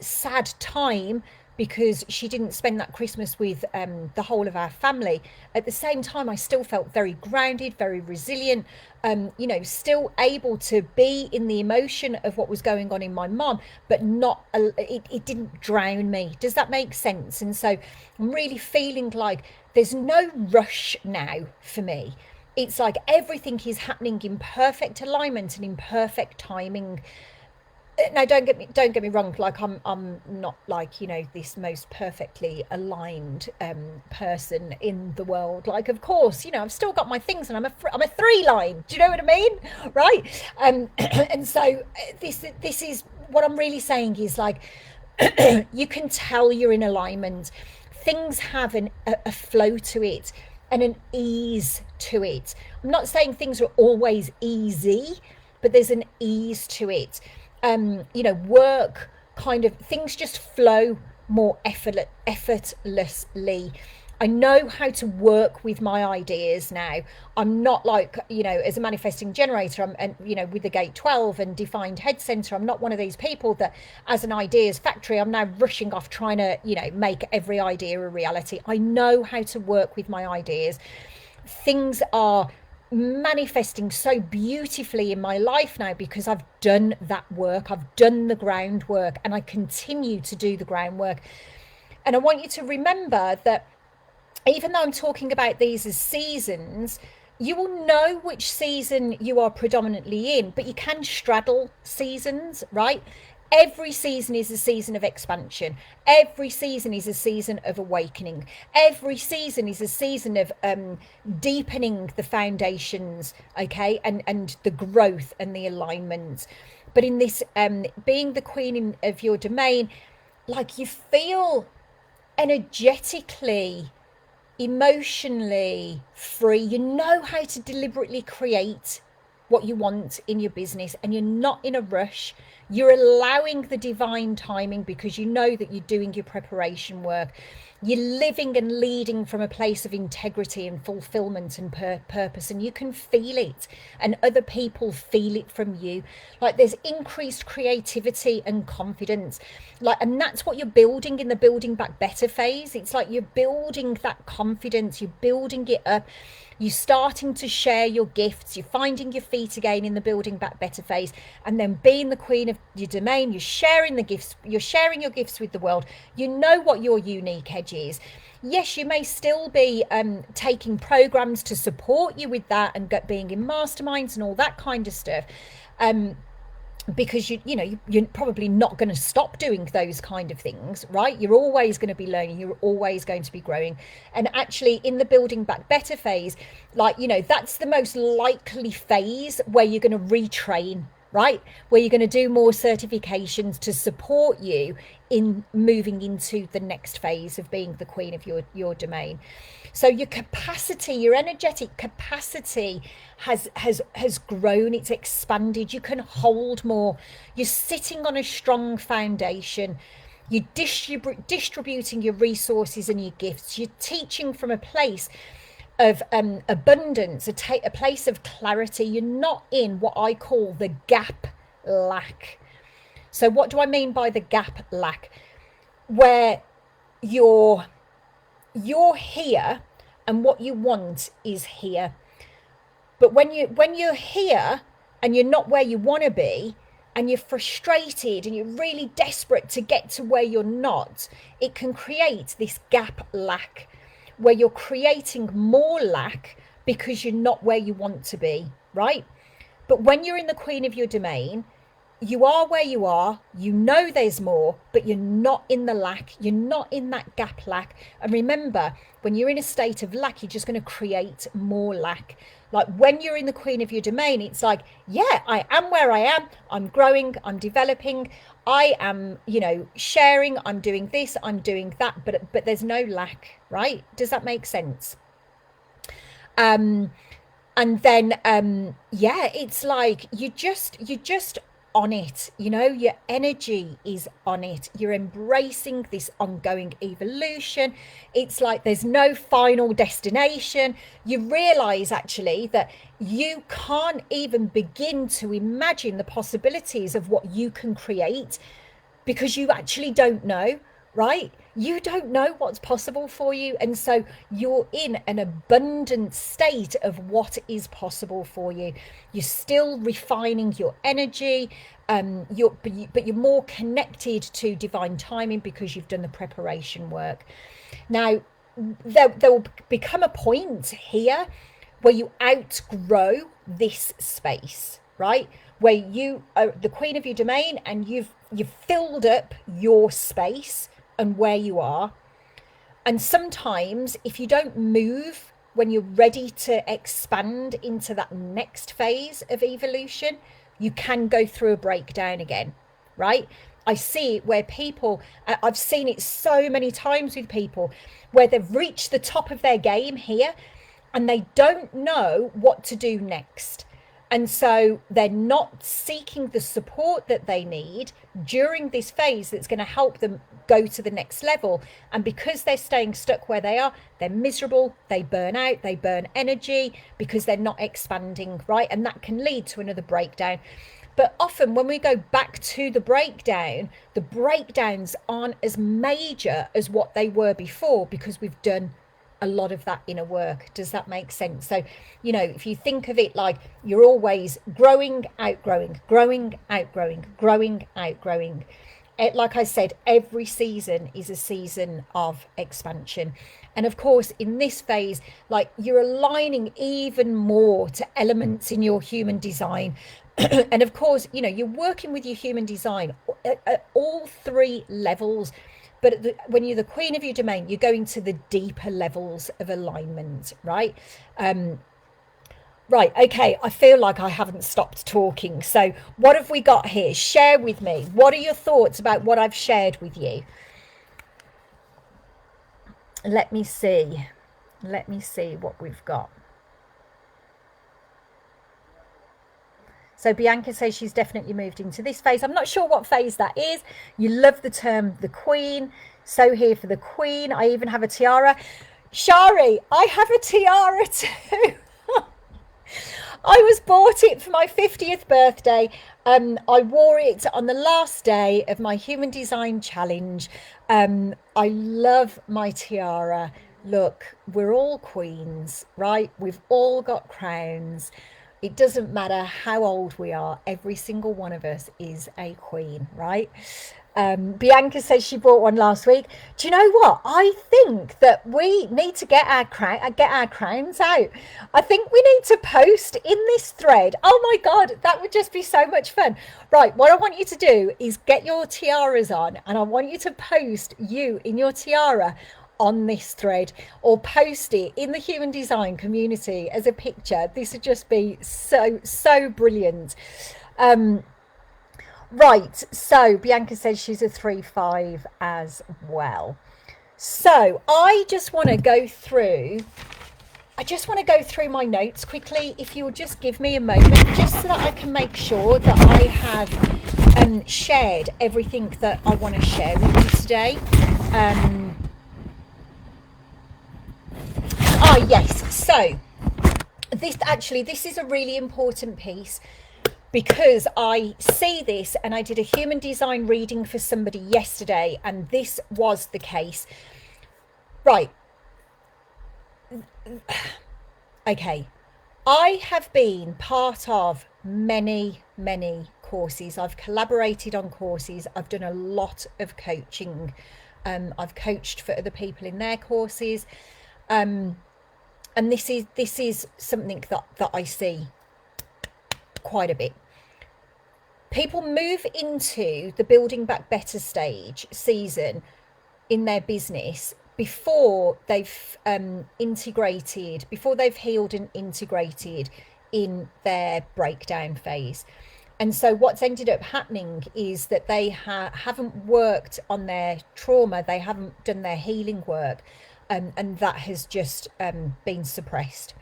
sad time because she didn't spend that Christmas with the whole of our family. At the same time, I still felt very grounded, very resilient, you know, still able to be in the emotion of what was going on in my mum, but not, it didn't drown me. Does that make sense? And so I'm really feeling like there's no rush now for me. It's like everything is happening in perfect alignment and in perfect timing. Now, don't get me wrong, like, I'm not, like, you know, this most perfectly aligned person in the world. Like, of course, you know, I've still got my things, and I'm a three line, do you know what I mean? Right. And so this is what I'm really saying is, like, you can tell you're in alignment. Things have a flow to it and an ease to it. I'm not saying things are always easy, but there's an ease to it. You know, work, kind of things just flow more effortlessly. I know how to work with my ideas now. I'm not like, you know, as a manifesting generator, and, you know, with the gate 12 and defined head center, I'm not one of these people that, as an ideas factory, I'm now rushing off trying to, you know, make every idea a reality. I know how to work with my ideas. Things are manifesting so beautifully in my life now because I've done that work. I've done the groundwork, and I continue to do the groundwork. And I want you to remember that even though I'm talking about these as seasons, you will know which season you are predominantly in, but you can straddle seasons, right? Every season is a season of expansion. Every season is a season of awakening. Every season is a season of deepening the foundations, okay, and the growth and the alignment. But in this, being the queen of your domain, like, you feel energetically, emotionally free. You know how to deliberately create what you want in your business, and you're not in a rush. You're allowing the divine timing because you know that you're doing your preparation work. You're living and leading from a place of integrity and fulfillment and purpose, and you can feel it, and other people feel it from you. Like, there's increased creativity and confidence, like, and that's what you're building in the building back better phase. It's like you're building that confidence, you're building it up. You're starting to share your gifts. You're finding your feet again in the building back better phase, and then being the queen of your domain. You're sharing the gifts. You're sharing your gifts with the world. You know what your unique edge is. Yes, you may still be taking programs to support you with that, and being in masterminds and all that kind of stuff. because you're probably not going to stop doing those kind of things, right? You're always going to be learning, you're always going to be growing. And actually in the building back better phase, like, that's the most likely phase where you're going to retrain, right? Where you're going to do more certifications to support you in moving into the next phase of being the queen of your domain. So your capacity, your energetic capacity has grown, it's expanded, you can hold more, you're sitting on a strong foundation, you're distributing your resources and your gifts, you're teaching from a place of abundance, a place of clarity. You're not in what I call the gap lack. So what do I mean by the gap lack? Where you're here and what you want is here. But when you're here and you're not where you want to be, and you're frustrated and you're really desperate to get to where you're not, it can create this gap lack where you're creating more lack because you're not where you want to be, right? But when you're in the queen of your domain, you are where you are, there's more, but you're not in the lack, you're not in that gap lack. And remember, when you're in a state of lack, you're just going to create more lack. Like when you're in the queen of your domain, it's like, yeah, I am where I am, I'm growing, I'm developing, I am, sharing, I'm doing this, I'm doing that, but there's no lack, right? Does that make sense? And then yeah, it's like you just on it, your energy is on it, you're embracing this ongoing evolution. It's like there's no final destination. You realize actually that you can't even begin to imagine the possibilities of what you can create because you actually don't know, right? You don't know what's possible for you. And so you're in an abundant state of what is possible for you. You're still refining your energy, but you're more connected to divine timing because you've done the preparation work. Now, there will become a point here where you outgrow this space, right? Where you are the queen of your domain and you've filled up your space and where you are. And sometimes if you don't move when you're ready to expand into that next phase of evolution, you can go through a breakdown again, right? I see it where people, I've seen it so many times with people where they've reached the top of their game here and they don't know what to do next. And so they're not seeking the support that they need during this phase that's going to help them go to the next level. And because they're staying stuck where they are, they're miserable, they burn out, they burn energy because they're not expanding, right? And that can lead to another breakdown. But often when we go back to the breakdowns aren't as major as what they were before because we've done a lot of that inner work. Does that make sense? So, if you think of it like you're always growing, outgrowing, growing, outgrowing, growing, outgrowing. Like I said, every season is a season of expansion. And of course, in this phase, like you're aligning even more to elements in your human design. And of course, you're working with your human design at all three levels. But when you're the queen of your domain, you're going to the deeper levels of alignment, right? Right, okay, I feel like I haven't stopped talking. So what have we got here? Share with me. What are your thoughts about what I've shared with you? Let me see. Let me see what we've got. So Bianca says she's definitely moved into this phase. I'm not sure what phase that is. You love the term the queen. So here for the queen. I even have a tiara. Shari, I have a tiara too. I was bought it for my 50th birthday. I wore it on the last day of my human design challenge. I love my tiara. Look, we're all queens, right? We've all got crowns. It doesn't matter how old we are. Every single one of us is a queen, right? Bianca says she bought one last week. Do you know what? I think that we need to get our crowns out. I think we need to post in this thread. Oh my God, that would just be so much fun. Right, what I want you to do is get your tiaras on, and I want you to post you in your tiara on this thread, or post it in the human design community as a picture. This would just be so brilliant. Right, so Bianca says she's a 3-5 as well. So I just want to go through my notes quickly. If you'll just give me a moment, just so that I can make sure that I have shared everything that I want to share with you today. Yes, so this is a really important piece, because I see this, and I did a human design reading for somebody yesterday, and this was the case. Right. Okay. I have been part of many courses. I've collaborated on courses. I've done a lot of coaching. I've coached for other people in their courses. And this is something that I see quite a bit. People move into the building back better season in their business before they've integrated, before they've healed and integrated in their breakdown phase. And so what's ended up happening is that they haven't worked on their trauma, they haven't done their healing work, and that has just been suppressed.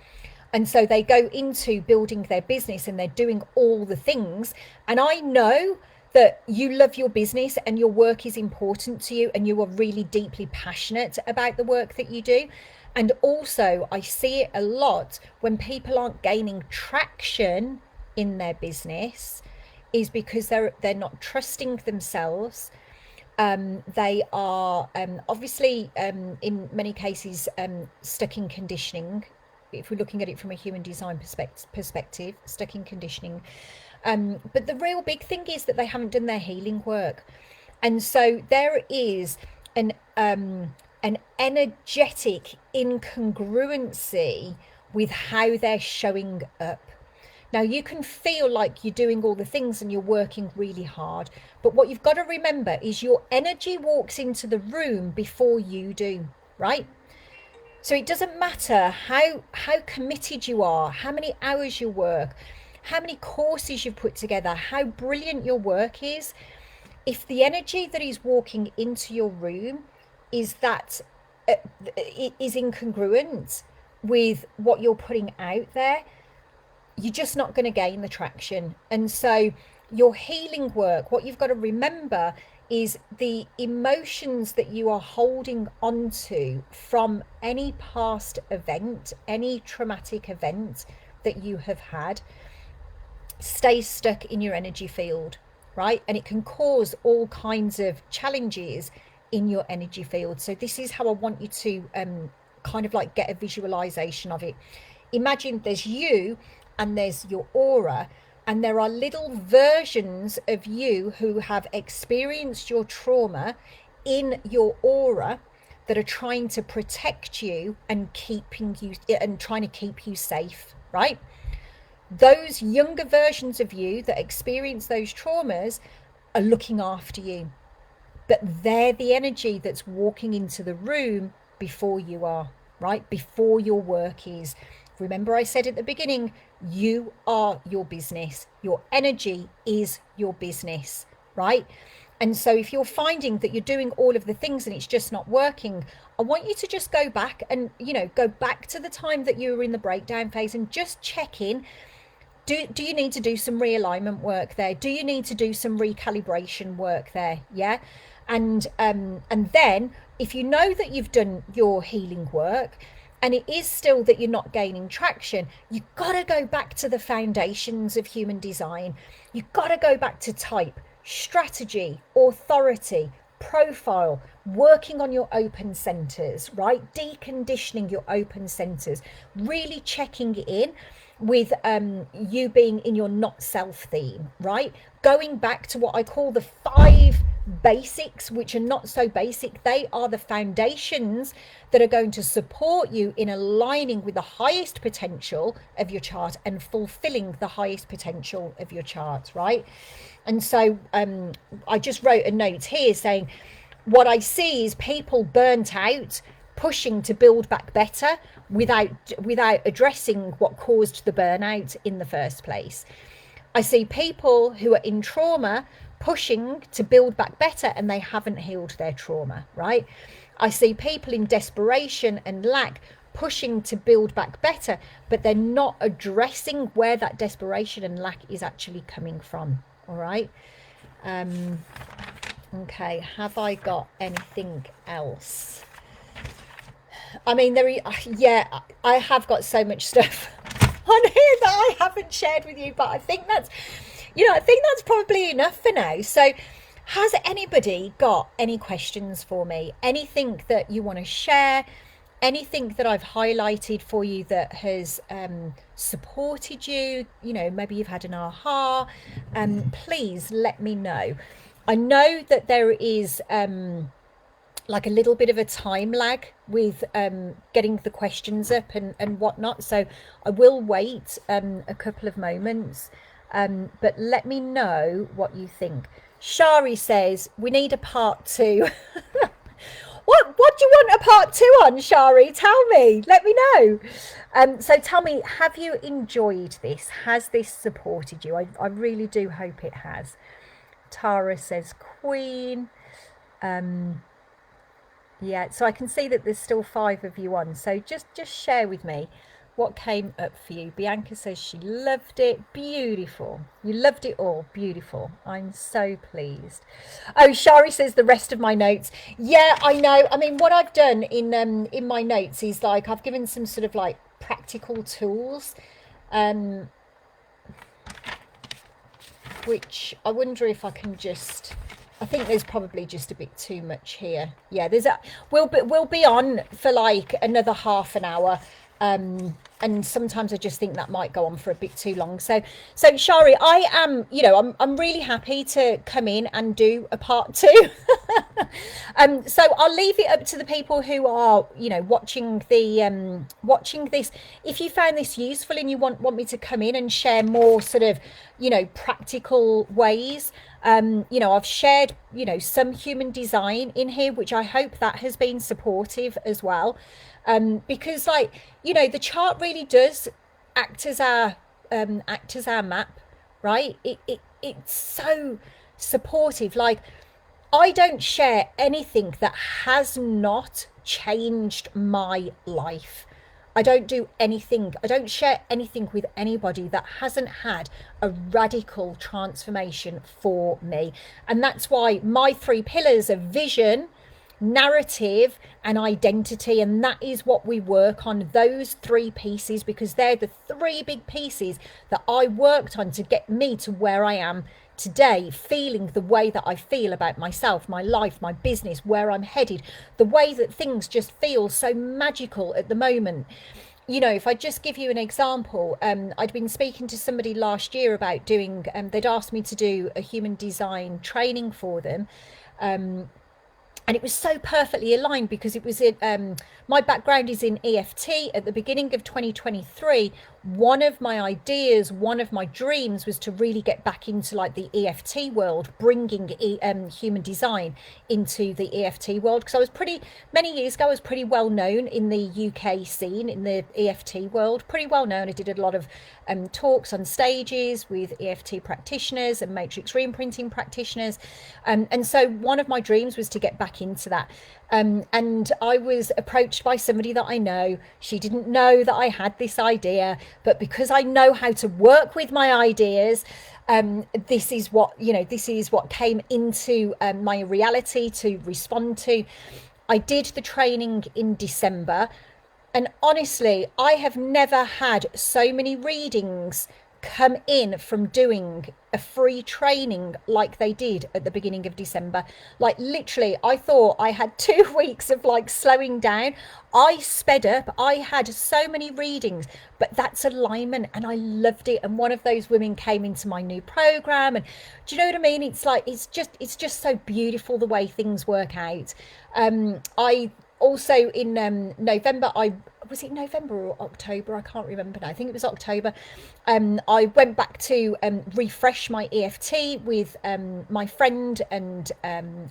And so they go into building their business, and they're doing all the things. And I know that you love your business and your work is important to you, and you are really deeply passionate about the work that you do. And also I see it a lot when people aren't gaining traction in their business, is because they're not trusting themselves. They are obviously in many cases stuck in conditioning. If we're looking at it from a human design perspective, stuck in conditioning. But the real big thing is that they haven't done their healing work. And so there is an energetic incongruency with how they're showing up. Now, you can feel like you're doing all the things and you're working really hard, but what you've got to remember is your energy walks into the room before you do, right? So it doesn't matter how committed you are, how many hours you work, how many courses you've put together, how brilliant your work is. If the energy that is walking into your room is is incongruent with what you're putting out there, you're just not going to gain the traction. And so your healing work, what you've got to remember is the emotions that you are holding onto from any past event, any traumatic event that you have had, stay stuck in your energy field, right? And it can cause all kinds of challenges in your energy field. So this is how I want you to kind of like get a visualization of it. Imagine there's you and there's your aura, and there are little versions of you who have experienced your trauma in your aura that are trying to protect you and keeping you and trying to keep you safe, right? Those younger versions of you that experience those traumas are looking after you, but they're the energy that's walking into the room before you are, right? Before your work is. Remember, I said at the beginning, you are your business. Your energy is your business, right? And so if you're finding that you're doing all of the things and it's just not working, I want you to just go back and, go back to the time that you were in the breakdown phase and just check in. Do you need to do some realignment work there? Do you need to do some recalibration work there? Yeah. And then if you know that you've done your healing work, and it is still that you're not gaining traction, you've got to go back to the foundations of human design. You've got to go back to type, strategy, authority, profile, working on your open centers, right? Deconditioning your open centers, really checking in with you being in your not self theme, right? Going back to what I call the five basics, which are not so basic. They are the foundations that are going to support you in aligning with the highest potential of your chart and fulfilling the highest potential of your chart, right? And so I just wrote a note here saying, what I see is people burnt out, pushing to build back better without addressing what caused the burnout in the first place. I see people who are in trauma pushing to build back better, and they haven't healed their trauma, right? I see people in desperation and lack pushing to build back better, but they're not addressing where that desperation and lack is actually coming from. All right. Okay, have I got anything else? I mean, yeah, I have got so much stuff on here that I haven't shared with you, but I think that's probably enough for now. So has anybody got any questions for me? Anything that you want to share? Anything that I've highlighted for you that has supported you? You know, maybe you've had an aha. Please let me know. I know that there is like a little bit of a time lag with getting the questions up and whatnot. So I will wait a couple of moments, but let me know what you think. Shari says, we need a part 2. What do you want a part 2 on, Shari? Tell me, let me know. So tell me, have you enjoyed this? Has this supported you? I really do hope it has. Tara says Queen. Yeah, so I can see that there's still 5 of you on. So just share with me what came up for you. Bianca says she loved it. Beautiful. You loved it all. Beautiful. I'm so pleased. Oh, Shari says the rest of my notes. Yeah, I know. I mean, what I've done in my notes is like I've given some sort of like practical tools, which I wonder if I can just. I think there's probably just a bit too much here. Yeah, we'll be on for like another half an hour. And sometimes I just think that might go on for a bit too long. So Shari, I am, I'm really happy to come in and do a part 2. So I'll leave it up to the people who are, watching this. If you found this useful and you want me to come in and share more sort of, practical ways, I've shared, some human design in here, which I hope that has been supportive as well. Because the chart really does act as our map, right? It's so supportive. Like, I don't share anything that has not changed my life. I don't share anything with anybody that hasn't had a radical transformation for me. And that's why my 3 pillars of vision, narrative and identity, and that is what we work on, those 3 pieces, because they're the 3 big pieces that I worked on to get me to where I am today, feeling the way that I feel about myself, my life, my business, where I'm headed, the way that things just feel so magical at the moment. If I just give you an example, I'd been speaking to somebody last year about doing, they'd asked me to do a human design training for them. And it was so perfectly aligned because it was my background is in EFT. At the beginning of 2023, one of my ideas, one of my dreams was to really get back into like the EFT world, bringing human design into the EFT world. Because many years ago, I was pretty well known in the UK scene, in the EFT world, pretty well known. I did a lot of talks on stages with EFT practitioners and matrix reimprinting practitioners. And so one of my dreams was to get back into that. And I was approached by somebody that I know. She didn't know that I had this idea, but because I know how to work with my ideas, this is what came into my reality to respond to. I did the training in December, and honestly, I have never had so many readings come in from doing a free training like they did at the beginning of December. Like literally, I thought I had 2 weeks of like slowing down. I sped up. I had so many readings, but that's alignment and I loved it. And one of those women came into my new program, and do you know what I mean? It's like it's just so beautiful the way things work out. I also in November, I was it November or October? I can't remember now. I think it was October. I went back to refresh my EFT with my friend and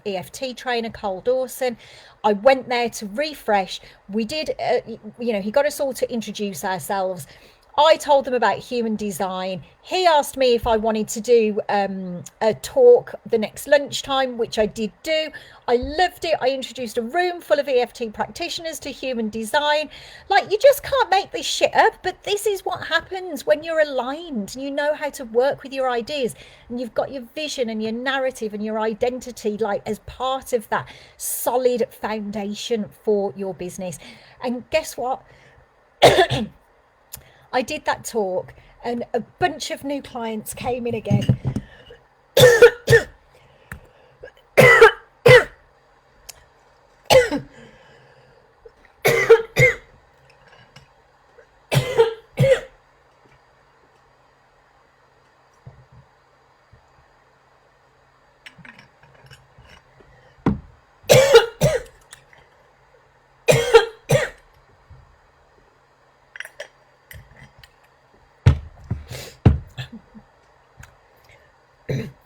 EFT trainer Cole Dawson. I went there to refresh. We did, he got us all to introduce ourselves. I told them about human design. He asked me if I wanted to do a talk the next lunchtime, which I did do. I loved it. I introduced a room full of EFT practitioners to human design. Like, you just can't make this shit up, but this is what happens when you're aligned and you know how to work with your ideas and you've got your vision and your narrative and your identity, like, as part of that solid foundation for your business. And guess what? I did that talk and a bunch of new clients came in again.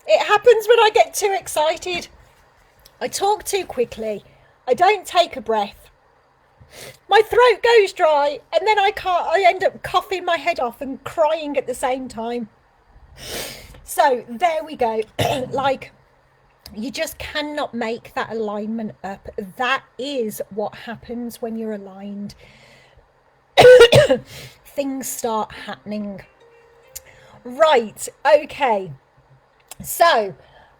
It happens when I get too excited. I talk too quickly. I don't take a breath. My throat goes dry and then I end up coughing my head off and crying at the same time. So there we go. Like, you just cannot make that alignment up. That is what happens when you're aligned. Things start happening. Right, okay. So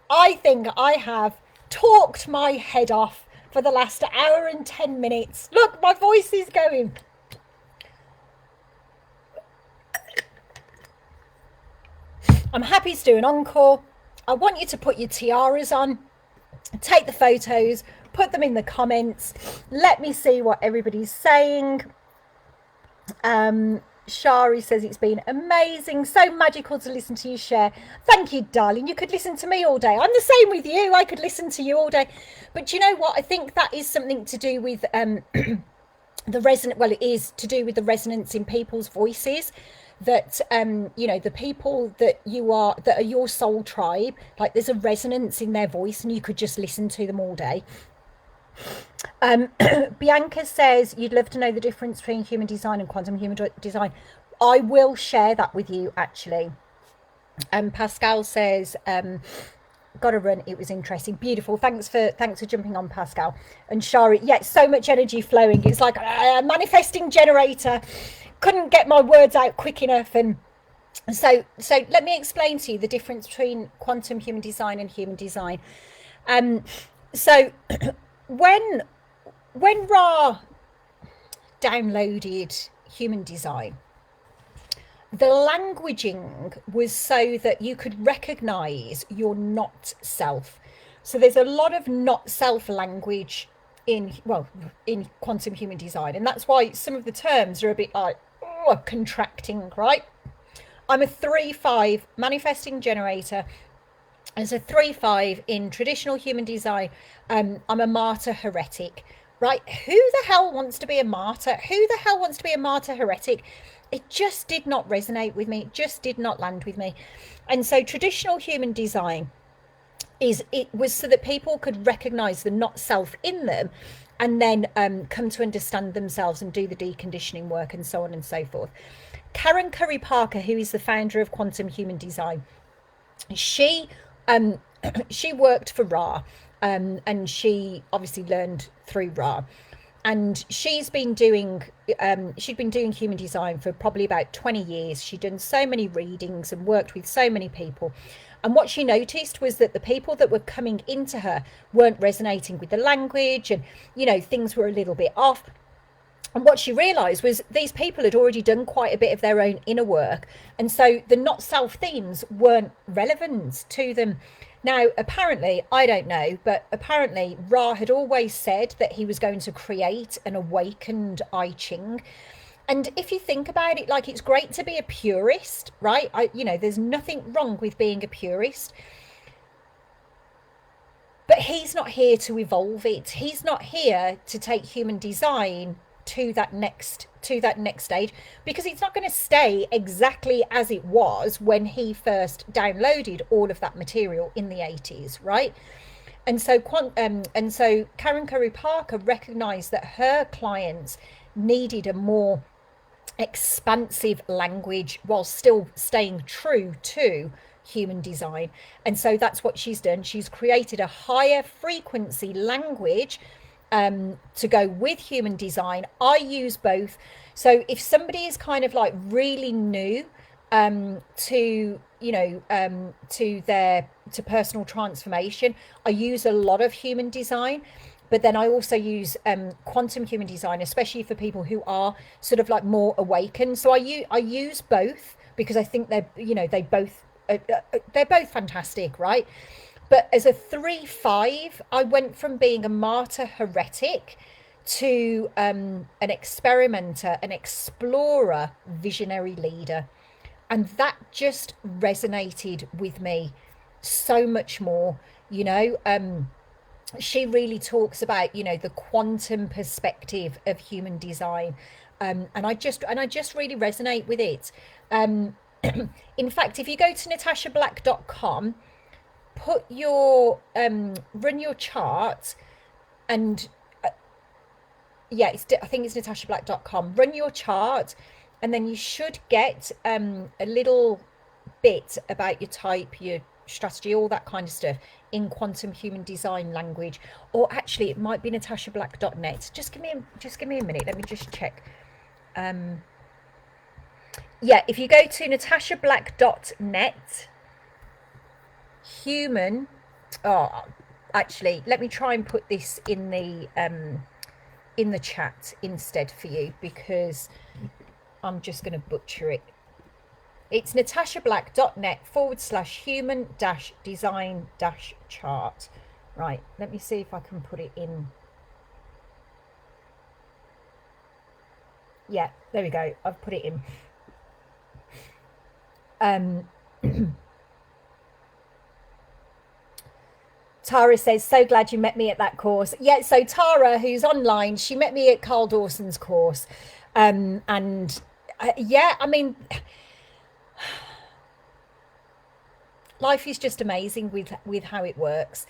I think I have talked my head off for the last hour and 10 minutes. Look, my voice is going. I'm happy to do an encore. I want you to put your tiaras on, take the photos, put them in the comments. Let me see what everybody's saying. Shari says it's been amazing, so magical to listen to you share. Thank you, darling. You could listen to me all day. I'm the same with you. I could listen to you all day. But you know what? I think that is something to do with the resonance. Well, it is to do with the resonance in people's voices. That the people that are your soul tribe, like, there's a resonance in their voice and you could just listen to them all day. Bianca says you'd love to know the difference between human design and quantum human design. I will share that with you, actually. Pascal says gotta run, it was interesting. Beautiful. Thanks for jumping on, Pascal. And Shari, yeah, so much energy flowing. It's like a manifesting generator. Couldn't get my words out quick enough. And so let me explain to you the difference between quantum human design and human design. So when Ra downloaded human design, the languaging was so that you could recognize your not self. So there's a lot of not self language in quantum human design, and that's why some of the terms are a bit like contracting, right? I'm a 3-5 manifesting generator. As a 3-5 in traditional human design, I'm a martyr heretic, right? Who the hell wants to be a martyr? Who the hell wants to be a martyr heretic? It just did not resonate with me. It just did not land with me. And so traditional human design was so that people could recognize the not self in them and then come to understand themselves and do the deconditioning work and so on and so forth. Karen Curry Parker, who is the founder of Quantum Human Design, she worked for Ra, and she obviously learned through Ra, and she'd been doing human design for probably about 20 years. She'd done so many readings and worked with so many people, and what she noticed was that the people that were coming into her weren't resonating with the language, and things were a little bit off. And what she realised was these people had already done quite a bit of their own inner work. And so the not self themes weren't relevant to them. Now, apparently, I don't know, but apparently Ra had always said that he was going to create an awakened I Ching. And if you think about it, like, it's great to be a purist, right? There's nothing wrong with being a purist. But he's not here to evolve it. He's not here to take human design to that next stage, because it's not going to stay exactly as it was when he first downloaded all of that material in the 80s, right? And so Karen Curry Parker recognized that her clients needed a more expansive language while still staying true to human design. And so that's what she's done. She's created a higher frequency language to go with human design. I use both. So if somebody is kind of like really new to personal transformation, I use a lot of human design. But then I also use quantum human design, especially for people who are sort of like more awakened. So I use both because I think they're both fantastic, right? But as a 3-5, I went from being a martyr heretic to an experimenter, an explorer, visionary leader. And that just resonated with me so much more, she really talks about the quantum perspective of human design, and I just really resonate with it. In fact, if you go to natashablack.com, put your run your chart, and I think it's natashablack.com, run your chart, and then you should get a little bit about your type, your strategy, all that kind of stuff in quantum human design language. Or actually it might be natashablack.net. Just give me a minute, let me just check. If you go to natashablack.net human, actually let me try and put this in the chat instead for you, because I'm just going to butcher it. It's natashablack.net/human-design-chart. Right, let me see if I can put it in. Yeah, there we go. I've put it in. Tara says, so glad you met me at that course. Yeah, so Tara, who's online, she met me at Carl Dawson's course. Life is just amazing with how it works,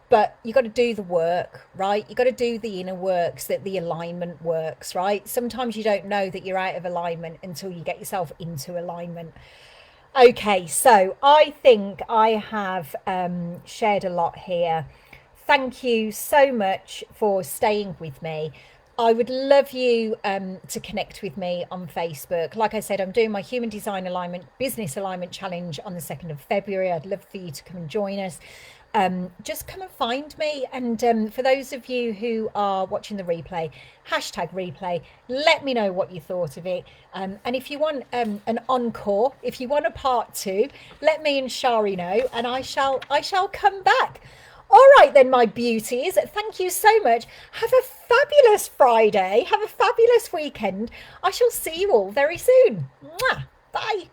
but you got to do the work, right? You got to do the inner work so that the alignment works, right? Sometimes you don't know that you're out of alignment until you get yourself into alignment. Okay, so I think I have shared a lot here. Thank you so much for staying with me. I would love you to connect with me on Facebook. Like I said, I'm doing my Human Design Alignment Business Alignment Challenge on the 2nd of February. I'd love for you to come and join us. Just come and find me. And for those of you who are watching the replay, #replay, let me know what you thought of it. And if you want an encore, if you want a part 2, let me and Shari know, and I shall come back. All right then, my beauties, thank you so much. Have a fabulous Friday. Have a fabulous weekend. I shall see you all very soon. Mwah. Bye.